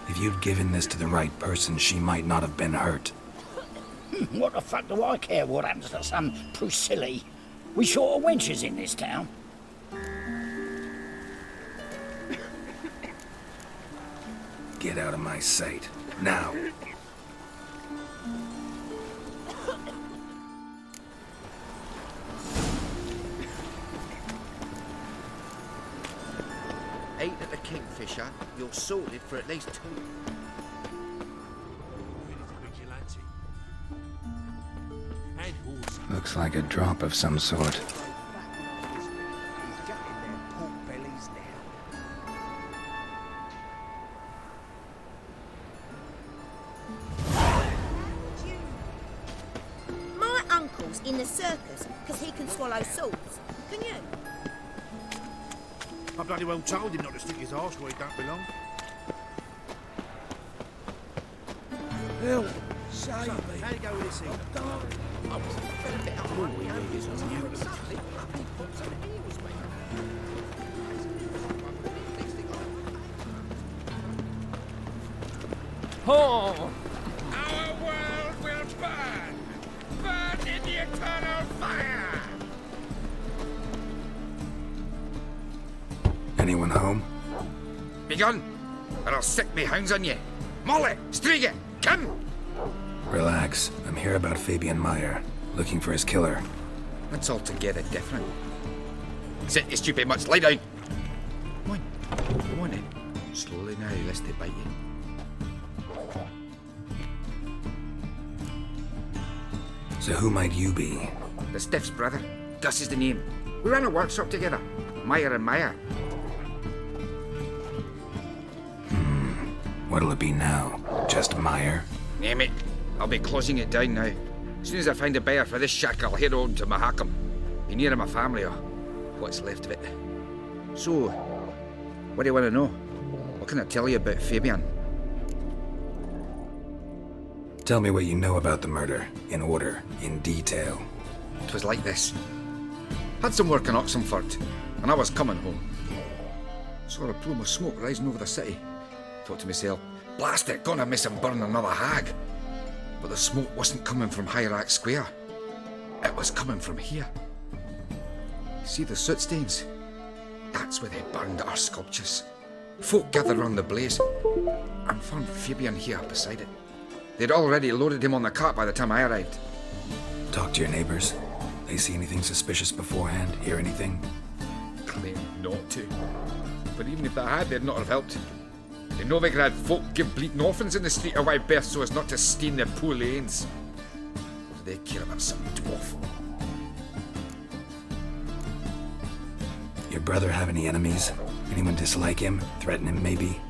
If you'd given this to the right person, she might not have been hurt. What the fuck do I care what happens to some Priscilla? We short of wenches in this town. Get out of my sight. Now. Eight at the Kingfisher, you're sorted for at least 2. Looks like a drop of some sort. My uncle's in the circus because he can swallow swords. Can you? I bloody well told him not to stick his arse where he don't belong. Help! Save me! How do you go with this thing? I was a bit up on the own business. Oh! going home? Begone, or I'll sick me hounds on you. Molly, Striga, come! Relax. I'm here about Fabian Meyer, looking for his killer. That's altogether different. Sit, you stupid much, lie down. Come on then. Slowly now, lest it bite you. So who might you be? The Stiff's brother. Gus is the name. We ran a workshop together. Meyer and Meyer. What'll it be now? Just Meyer? Name it. I'll be closing it down now. As soon as I find a buyer for this shack, I'll head on to Mahakam. Be near my family, or what's left of it. So, what do you want to know? What can I tell you about Fabian? Tell me what you know about the murder, in order, in detail. 'Twas like this. Had some work in Oxenford, and I was coming home. Saw a plume of smoke rising over the city. Thought to myself, blast it, gonna miss him burn another hag. But the smoke wasn't coming from Hierarch Square. It was coming from here. See the soot stains? That's where they burned our sculptures. Folk gathered round the blaze, and found Fabian here beside it. They'd already loaded him on the cart by the time I arrived. Talk to your neighbors. They see anything suspicious beforehand? Hear anything? Claim not to. But even if they had, they'd not have helped. In Novigrad, folk give bleeding orphans in the street a wide berth so as not to stain their poor lanes. What do they care about some dwarf? Your brother have any enemies? Anyone dislike him? Threaten him, maybe?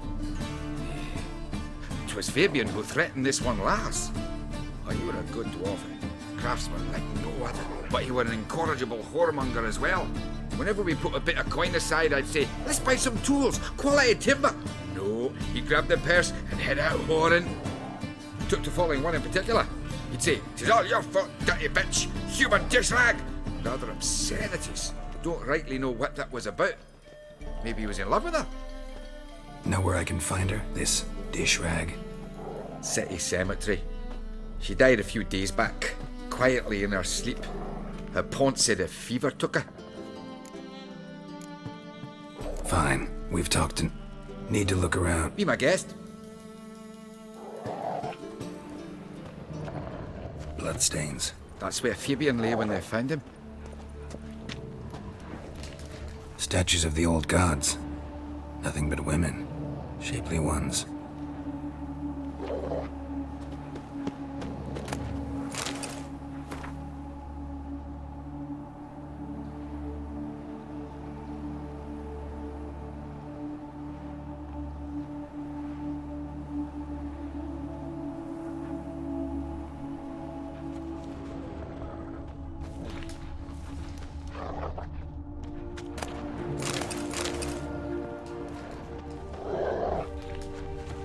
'Twas Fabian who threatened this one last. Oh, you were a good dwarf. Craftsman like no other. But he were an incorrigible whoremonger as well. Whenever we put a bit of coin aside, I'd say, let's buy some tools, quality timber. No, he grabbed the purse and head out whoring. Took to following one in particular. He'd say, 'tis all your fault, dirty bitch, human dish rag. Rather obscenities. Don't rightly know what that was about. Maybe he was in love with her. Know where I can find her? This dish rag? City cemetery. She died a few days back, quietly in her sleep. Her pont said a fever took her. Fine. We've talked and need to look around. Be my guest. Bloodstains. That's where Fabian lay when they found him. Statues of the old gods. Nothing but women. Shapely ones.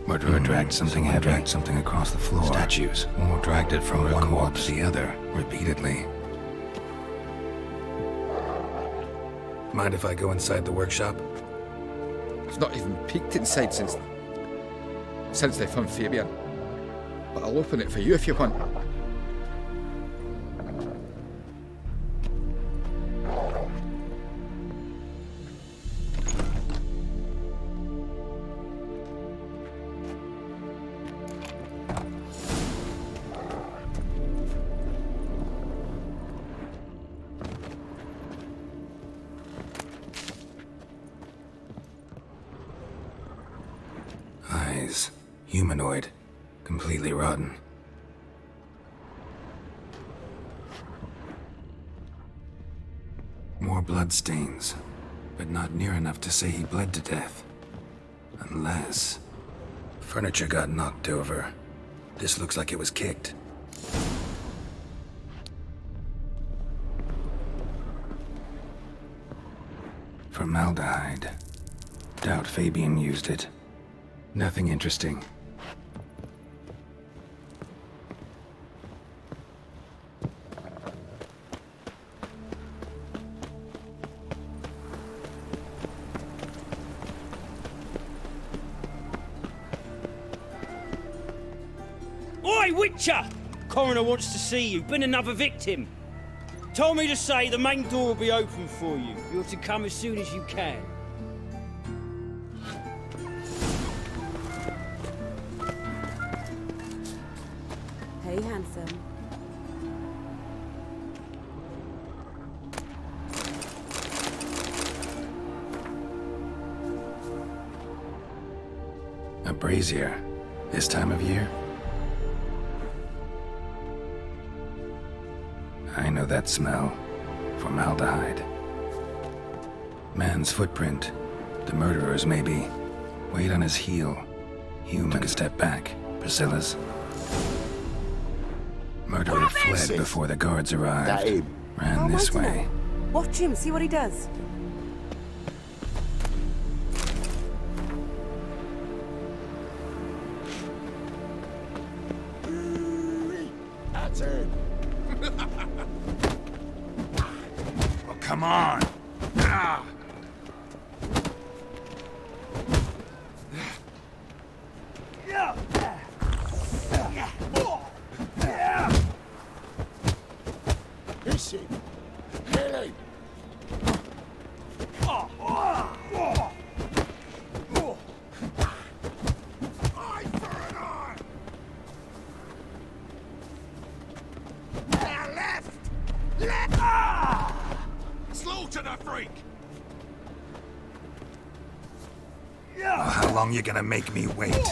Murderer dragged something heavy. Dragged something across the floor. Statues. Or dragged it from one wall to the other, repeatedly. Mind if I go inside the workshop? I've not even peeked inside since they found Fabian. But I'll open it for you if you want. Eyes. Humanoid. Completely rotten. More bloodstains, but not near enough to say he bled to death. Unless... Furniture got knocked over. This looks like it was kicked. Formaldehyde. Doubt Fabian used it. Nothing interesting. Oi, Witcher! Coroner wants to see you. Been another victim. Told me to say the main door will be open for you. You're to come as soon as you can. Hey, handsome. A brazier. This time of year? I know that smell. Formaldehyde. Man's footprint. The murderer's maybe. Weight on his heel. Human took a step back. Priscilla's. Murderer fled before the guards arrived. Ran this way. Watch him, see what he does. That's it. Oh, come on. Ah. Is it? Really? Eye for an eye! Left! Left! Slaughter the freak! Well, how long you gonna make me wait?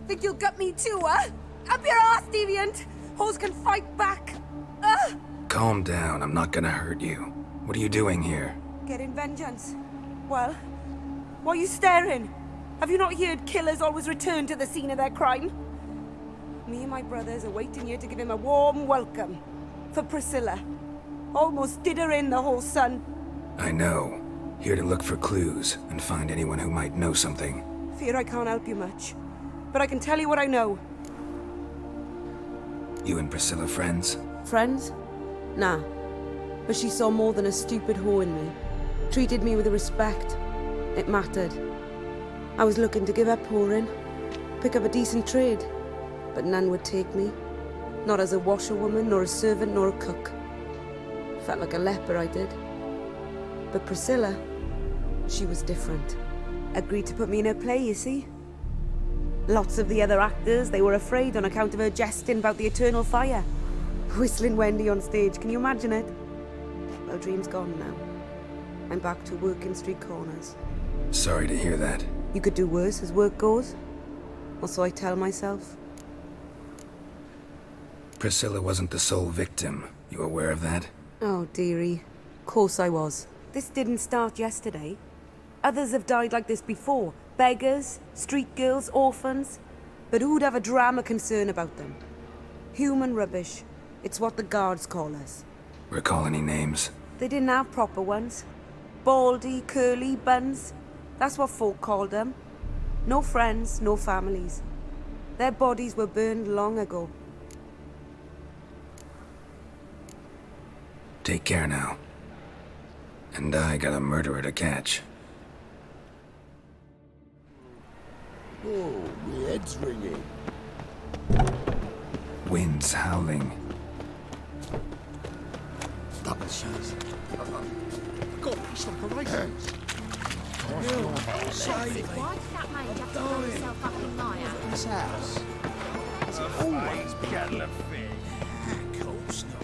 Think you'll gut me too, huh? Up your ass, deviant! Hoes can fight back! Calm down, I'm not gonna hurt you. What are you doing here? Getting vengeance. Well, why are you staring? Have you not heard killers always return to the scene of their crime? Me and my brothers are waiting here to give him a warm welcome. For Priscilla. Almost did her in, the whole son. I know. Here to look for clues and find anyone who might know something. Fear I can't help you much. But I can tell you what I know. You and Priscilla friends? Friends? Nah. But she saw more than a stupid whore in me. Treated me with respect. It mattered. I was looking to give her pouring. Pick up a decent trade. But none would take me. Not as a washerwoman, nor a servant, nor a cook. Felt like a leper, I did. But Priscilla, she was different. Agreed to put me in her play, you see? Lots of the other actors, they were afraid on account of her jesting about the eternal fire. Whistling Wendy on stage, can you imagine it? Well, dream's gone now. I'm back to working street corners. Sorry to hear that. You could do worse as work goes. Or so I tell myself. Priscilla wasn't the sole victim. You aware of that? Oh, dearie. Course I was. This didn't start yesterday. Others have died like this before. Beggars, street girls, orphans. But who'd have a drama concern about them? Human rubbish. It's what the guards call us. Recall any names? They didn't have proper ones. Baldy, curly, buns. That's what folk called them. No friends, no families. Their bodies were burned long ago. Take care now. And I got a murderer to catch. Oh, my head's ringing. Wind's howling. Publishers. God, he's on parade. Why did that man have to throw himself up in Maya? This house. Is it always Cattle of fish. Of course not.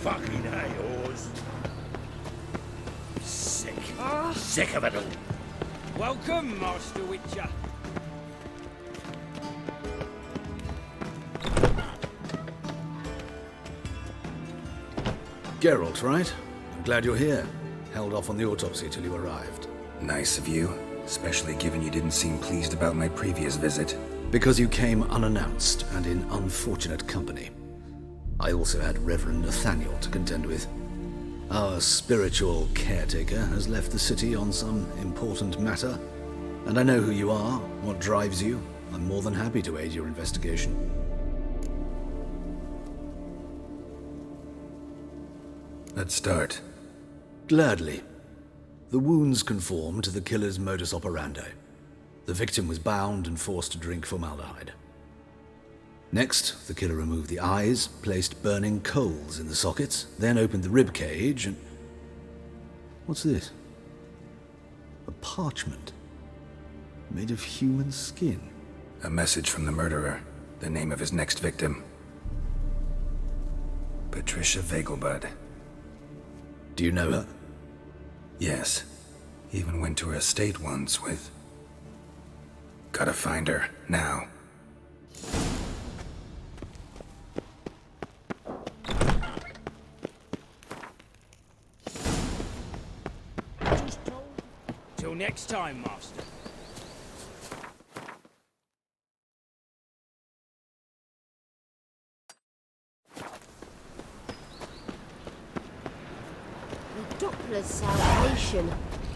Fucking A-Hors. Sick. Sick of it all. Welcome, Master Witcher. Geralt, right? I'm glad you're here. Held off on the autopsy till you arrived. Nice of you, especially given you didn't seem pleased about my previous visit. Because you came unannounced and in unfortunate company. I also had Reverend Nathaniel to contend with. Our spiritual caretaker has left the city on some important matter, and I know who you are, what drives you. I'm more than happy to aid your investigation. Let's start. Gladly. The wounds conform to the killer's modus operandi. The victim was bound and forced to drink formaldehyde. Next, the killer removed the eyes, placed burning coals in the sockets, then opened the rib cage and... What's this? A parchment made of human skin. A message from the murderer. The name of his next victim. Patricia Vegelbud. Do you know her? Yes. Even went to her estate once with... Gotta find her, now. Till next time, Master. The Doppler's salvation.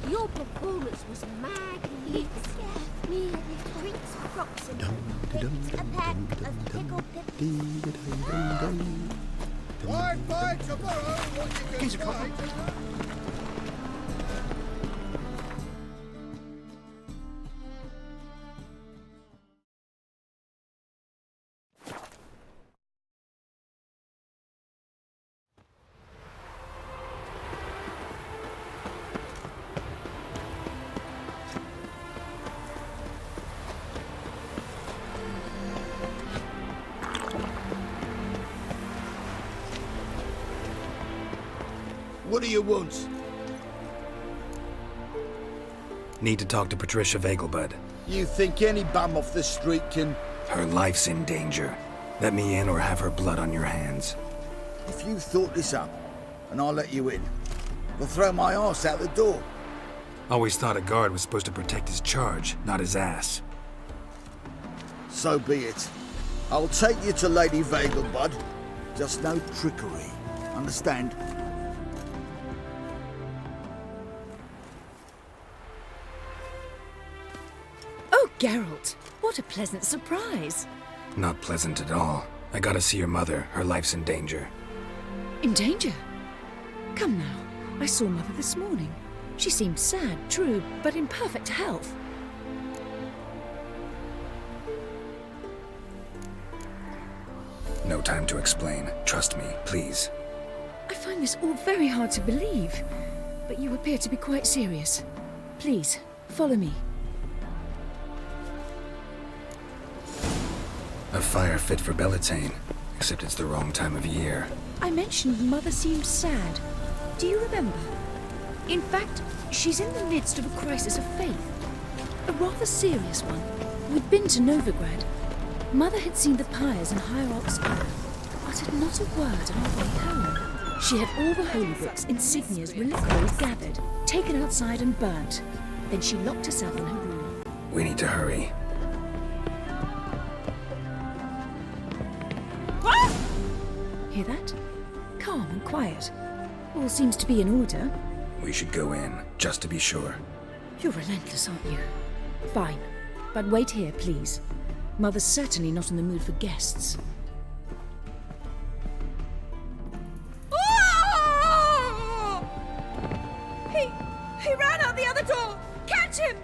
Your performance was magnificent. Me and the drinks approximate. A pack of pickled peppers. Bye, tomorrow. What you can find. What do you want? Need to talk to Patricia Vegelbud. You think any bum off the street can... Her life's in danger. Let me in or have her blood on your hands. If you thought this up, and I'll let you in, we'll throw my arse out the door. Always thought a guard was supposed to protect his charge, not his ass. So be it. I'll take you to Lady Vegelbud. Just no trickery. Understand? Oh, Geralt, what a pleasant surprise. Not pleasant at all. I gotta see your mother. Her life's in danger. In danger? Come now, I saw Mother this morning. She seemed sad, true, but in perfect health. No time to explain. Trust me, please. I find this all very hard to believe, but you appear to be quite serious. Please, follow me. A fire fit for Bellatane, except it's the wrong time of year. I mentioned Mother seemed sad. Do you remember? In fact, she's in the midst of a crisis of faith. A rather serious one. We'd been to Novigrad. Mother had seen the pyres in Hierarch Square, uttered not a word on our way home. She had all the holy books, insignias, reliquaries gathered, taken outside and burnt. Then she locked herself in her room. We need to hurry. Hear that? Calm and quiet. All seems to be in order. We should go in, just to be sure. You're relentless, aren't you? Fine. But wait here, please. Mother's certainly not in the mood for guests. He ran out the other door! Catch him!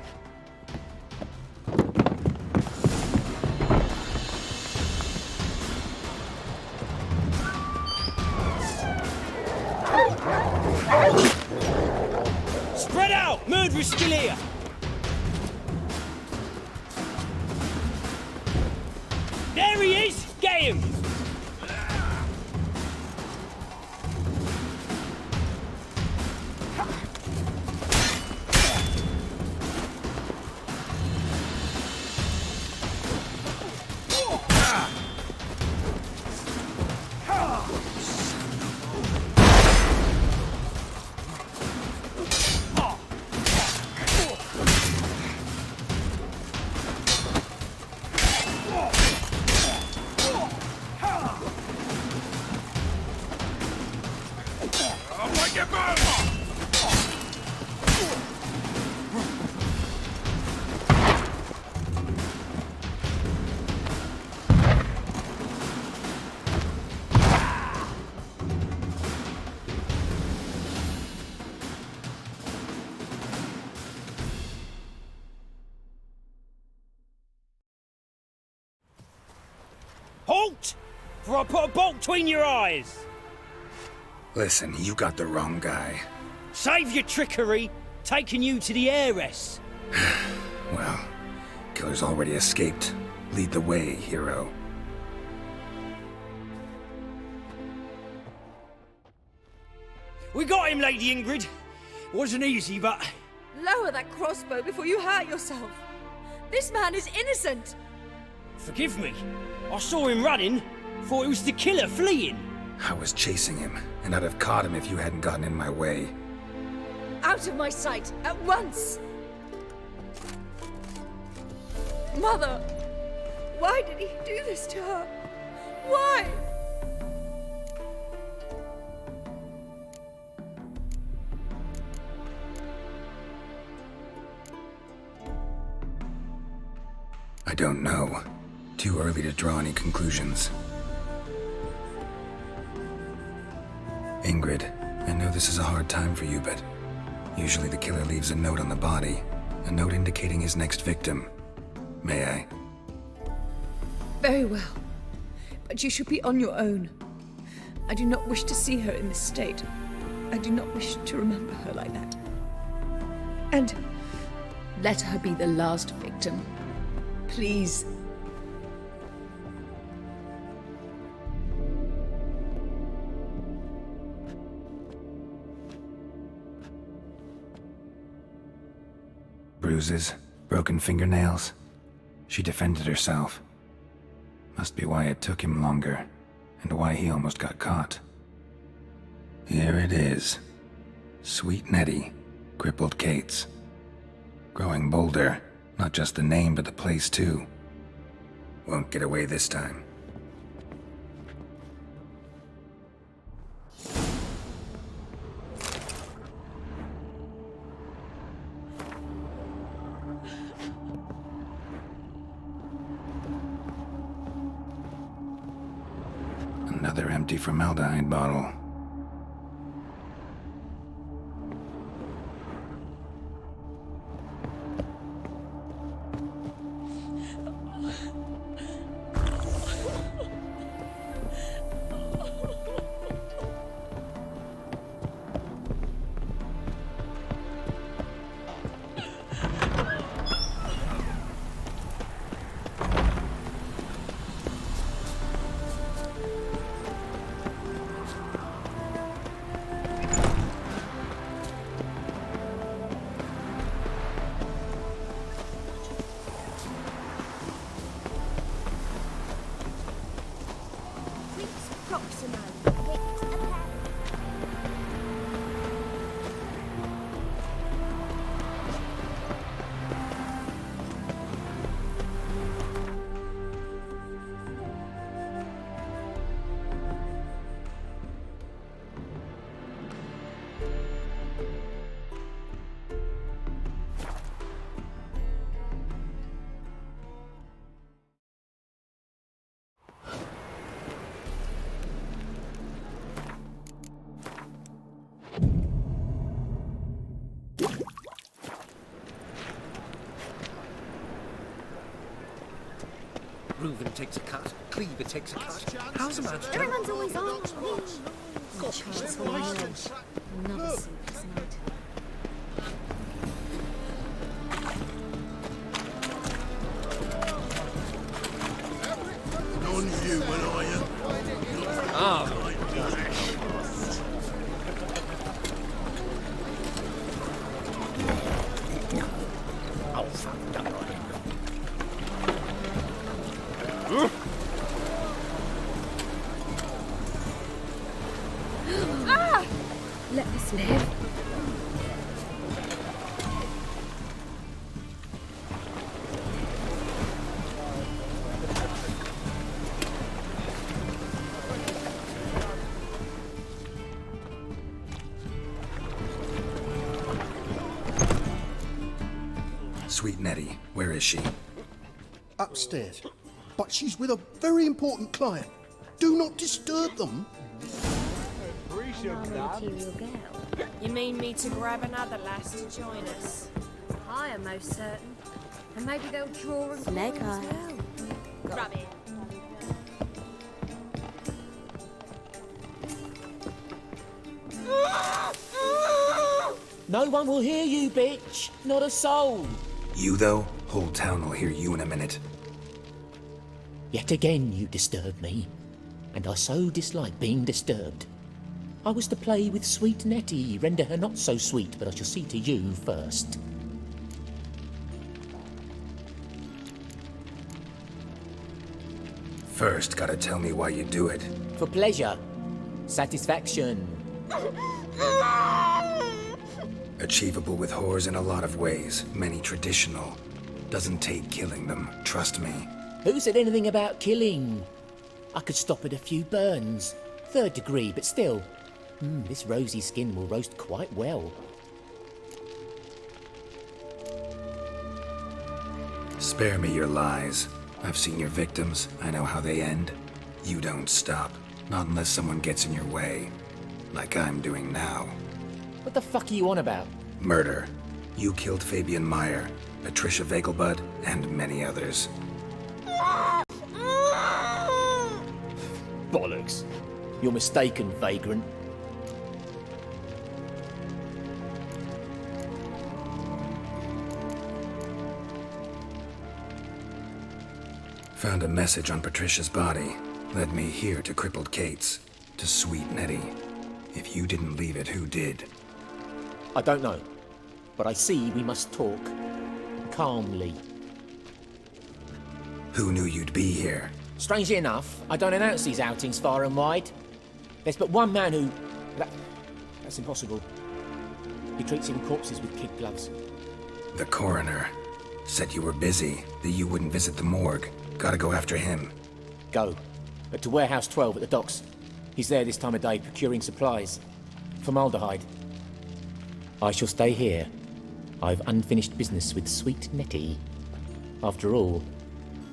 Spread out! Murderer's still here! There he is! Get him! Halt! For I put a bolt between your eyes! Listen, you got the wrong guy. Save your trickery, taking you to the heiress. Well, killer's already escaped. Lead the way, hero. We got him, Lady Ingrid. Wasn't easy, but... Lower that crossbow before you hurt yourself. This man is innocent. Forgive me. I saw him running. Thought it was the killer fleeing. I was chasing him, and I'd have caught him if you hadn't gotten in my way. Out of my sight, at once! Mother! Why did he do this to her? Why? I don't know. Too early to draw any conclusions. Ingrid, I know this is a hard time for you, but usually the killer leaves a note on the body, a note indicating his next victim. May I? Very well. But you should be on your own. I do not wish to see her in this state. I do not wish to remember her like that. And let her be the last victim. Please. Bruises, broken fingernails. She defended herself. Must be why it took him longer, and why he almost got caught. Here it is. Sweet Nettie, crippled Kate's. Growing bolder, not just the name but the place too. Won't get away this time. Another empty formaldehyde bottle. Reuven takes a cut. Cleaver takes a cut. How's a man's job? Everyone's always on. Gosh, it's another sleepless night. Non-human, are you? Oh, Ah! Let us live. Sweet Nettie, where is she? Upstairs. But she's with a very important client. Do not disturb them. You mean me to grab another lass to join us? I am most certain. And maybe they'll draw and Snake claw as eyes. well. Rub it. No one will hear you, bitch. Not a soul. You, though? Whole town will hear you in a minute. Yet again you disturb me, and I so dislike being disturbed. I was to play with sweet Nettie, render her not so sweet, but I shall see to you first. First, gotta tell me why you do it. For pleasure. Satisfaction. Achievable with whores in a lot of ways, many traditional. Doesn't take killing them, trust me. Who said anything about killing? I could stop at a few burns. 3rd degree, but still. This rosy skin will roast quite well. Spare me your lies. I've seen your victims, I know how they end. You don't stop, not unless someone gets in your way. Like I'm doing now. What the fuck are you on about? Murder. You killed Fabian Meyer, Patricia Vegelbud, and many others. Bollocks. You're mistaken, vagrant. Found a message on Patricia's body. Led me here to crippled Kate's. To sweet Nettie. If you didn't leave it, who did? I don't know. But I see we must talk. Calmly. Who knew you'd be here? Strangely enough, I don't announce these outings far and wide. There's but one man who... That's impossible. He treats even corpses with kid gloves. The coroner. Said you were busy, that you wouldn't visit the morgue. Gotta go after him. Go. But to Warehouse 12 at the docks. He's there this time of day procuring supplies. Formaldehyde. I shall stay here. I've unfinished business with sweet Nettie. After all,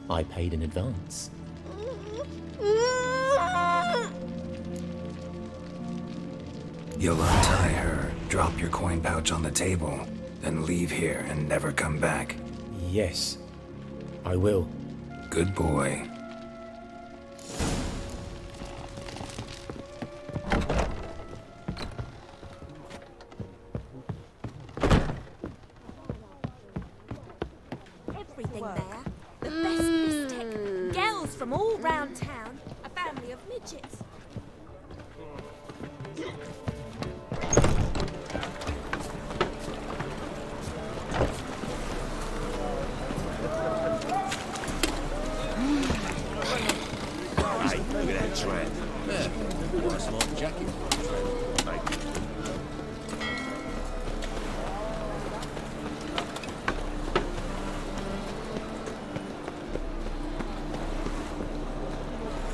I paid in advance. You'll untie her, drop your coin pouch on the table, then leave here and never come back. Yes, I will. Good boy. Everything there. The best bistek. Girls from all round town. A family of midgets. Hey, look at that trend. Yeah, nice long jacket. Thank you.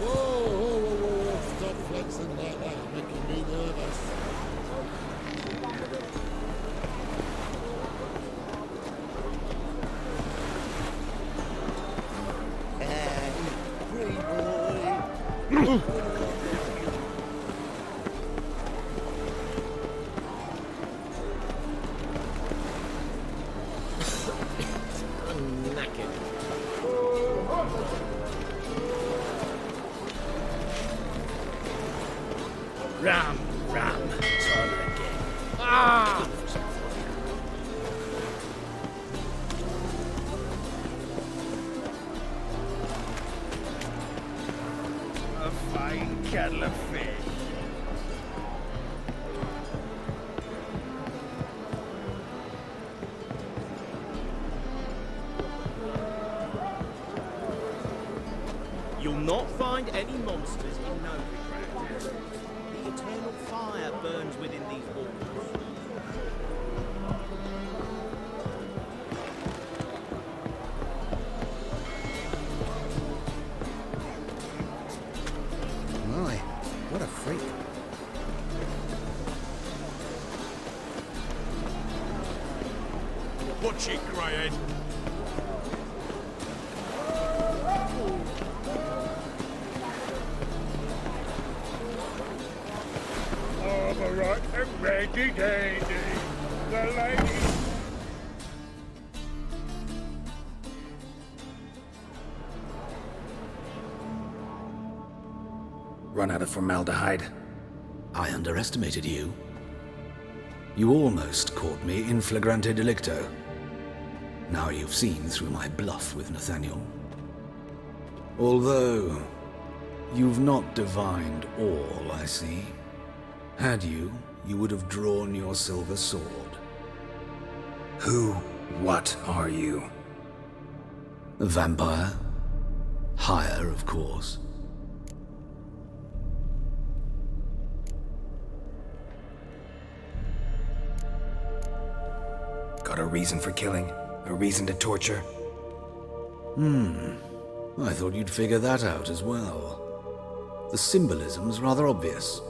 Whoa, stop flexing like that, making me nervous. Pretty boy. I'm knackered. Ram, time again. Ah! A fine kettle of fish. You'll not find any monsters in Novigrad. The eternal fire burns within these walls. My, what a freak. Watch it, Greyhead. All right, and ready, dandy. The lady. Run out of formaldehyde. I underestimated you. You almost caught me in flagrante delicto. Now you've seen through my bluff with Nathaniel. Although, you've not divined all, I see. Had you, you would have drawn your silver sword. What are you? A vampire. Higher, of course. Got a reason for killing? A reason to torture? I thought you'd figure that out as well. The symbolism's rather obvious.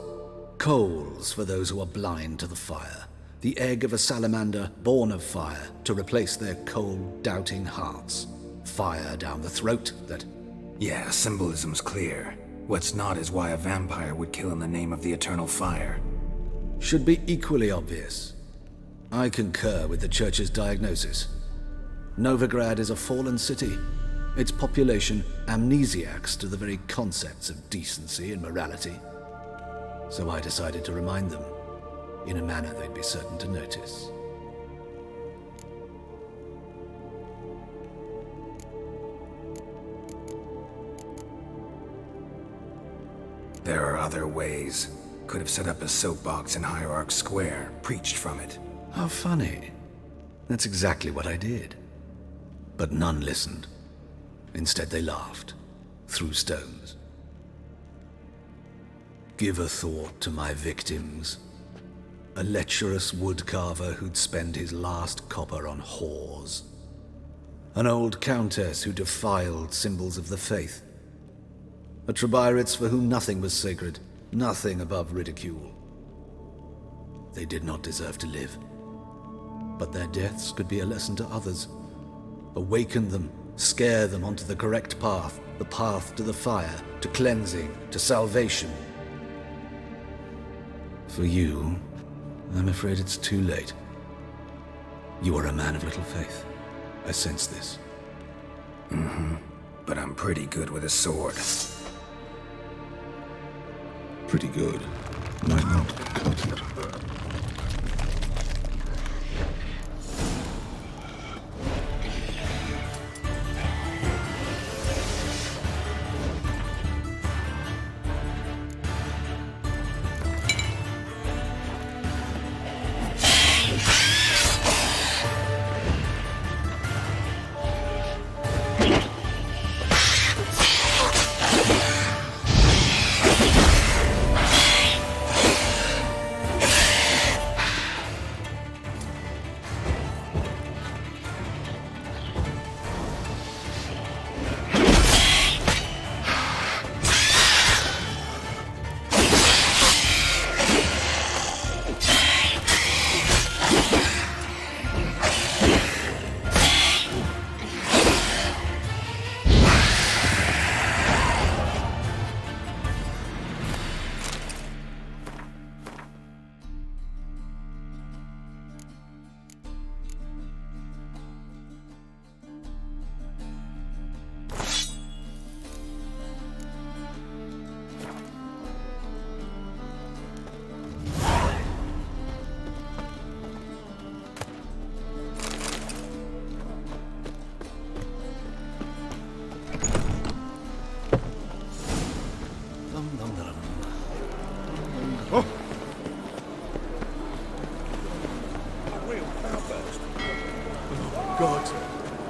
Coals for those who are blind to the fire. The egg of a salamander born of fire to replace their cold, doubting hearts. Fire down the throat that... Yeah, symbolism's clear. What's not is why a vampire would kill in the name of the eternal fire. Should be equally obvious. I concur with the Church's diagnosis. Novigrad is a fallen city. Its population amnesiacs to the very concepts of decency and morality. So I decided to remind them, in a manner they'd be certain to notice. There are other ways. Could have set up a soapbox in Hierarch Square, preached from it. How funny. That's exactly what I did. But none listened. Instead they laughed, threw stones. Give a thought to my victims. A lecherous woodcarver who'd spend his last copper on whores. An old countess who defiled symbols of the faith. A Trebirates for whom nothing was sacred, nothing above ridicule. They did not deserve to live. But their deaths could be a lesson to others. Awaken them, scare them onto the correct path, the path to the fire, to cleansing, to salvation. For you, I'm afraid it's too late. You are a man of little faith. I sense this. But I'm pretty good with a sword. Pretty good. Might not cut it.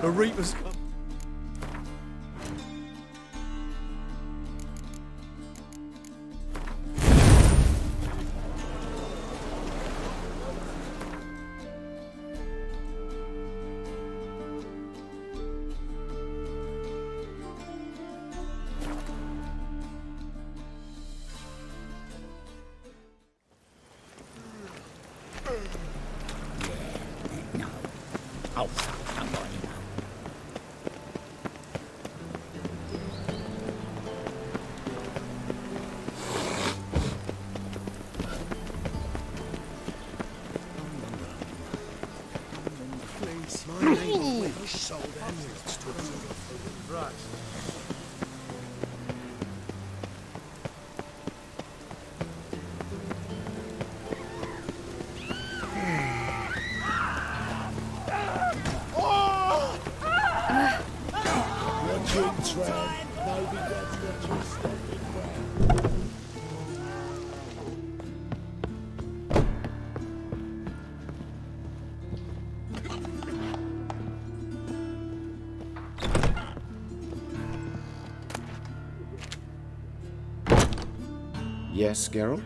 The Reaper's come. Oh, come on, you know. My name was sold amulets to a right. Novigrad's got you standing ground. Yes, Geralt?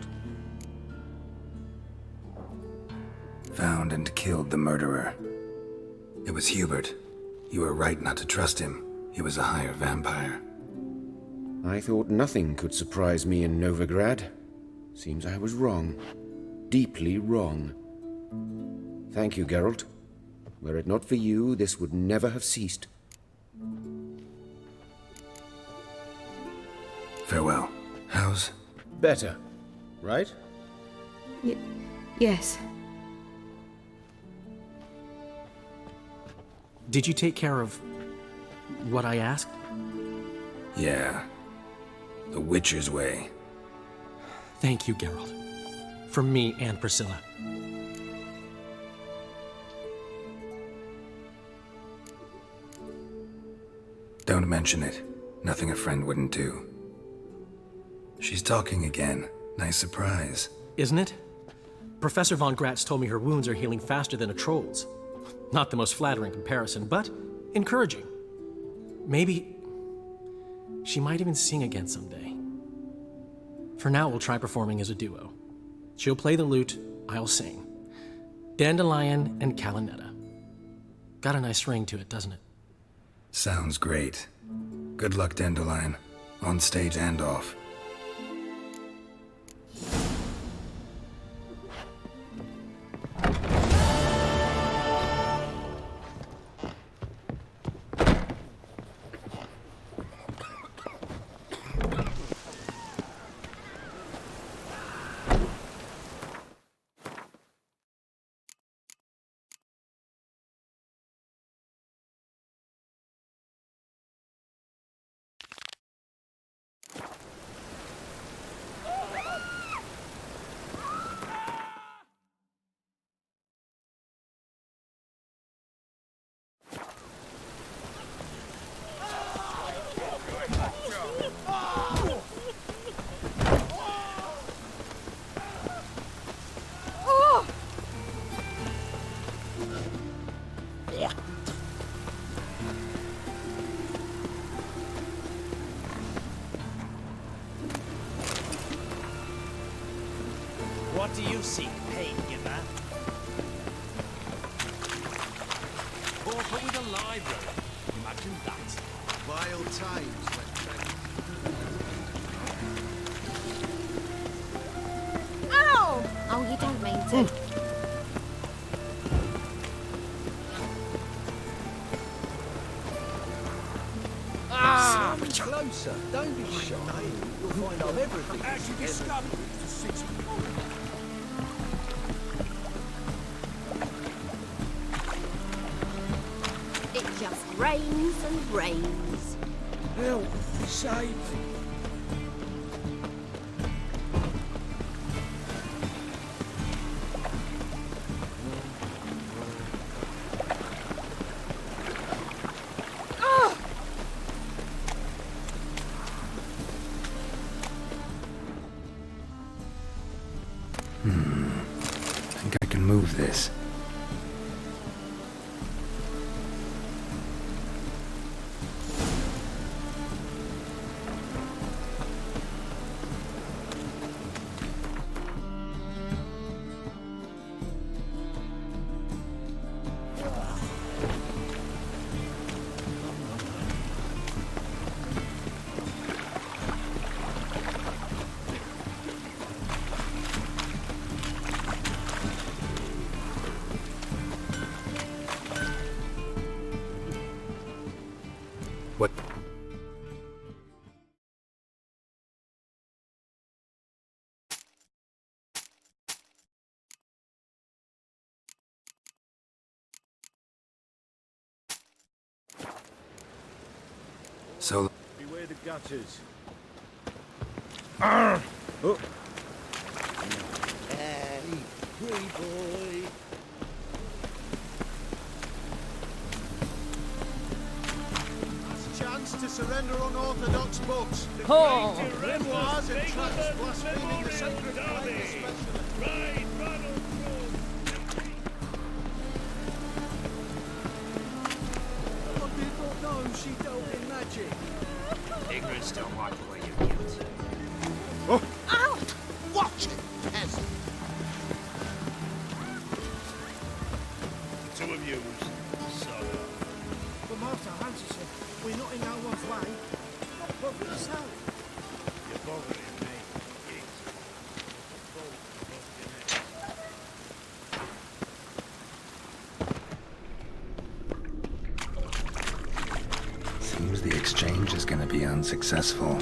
Found and killed the murderer. It was Hubert. You were right not to trust him. He was a higher vampire. I thought nothing could surprise me in Novigrad. Seems I was wrong. Deeply wrong. Thank you, Geralt. Were it not for you, this would never have ceased. Farewell. How's... Better, right? Yes. Did you take care of what I asked? Yeah. The Witcher's way. Thank you, Geralt. From me and Priscilla. Don't mention it. Nothing a friend wouldn't do. She's talking again. Nice surprise. Isn't it? Professor von Gratz told me her wounds are healing faster than a troll's. Not the most flattering comparison, but encouraging. Maybe she might even sing again someday. For now, we'll try performing as a duo. She'll play the lute, I'll sing. Dandelion and Calinetta. Got a nice ring to it, doesn't it? Sounds great. Good luck, Dandelion. On stage and off. What do you seek, pain giver? Corporate with a library. Imagine that. Vile times. Ow! Oh, you don't mean to. Ah! Closer. Don't be shy. You'll find out everything. As you discovered, it's the 6th. It just rains and rains. Help! Save me! I think I can move this. What? So... Beware the gutters. Arr! Oh. Hey, pretty boy. Last chance Knights to surrender unorthodox books. Oh. Grimoires and tracts blaspheming the sacred flame especially. I did not know she dealt in magic. Ignorance don't wipe away your guilt. Ow! Watch it, peasant. Two of you, so. But Master Hanson, we're not in our one's way. Not bother yourself. You're bothering me. Seems the exchange is gonna be unsuccessful.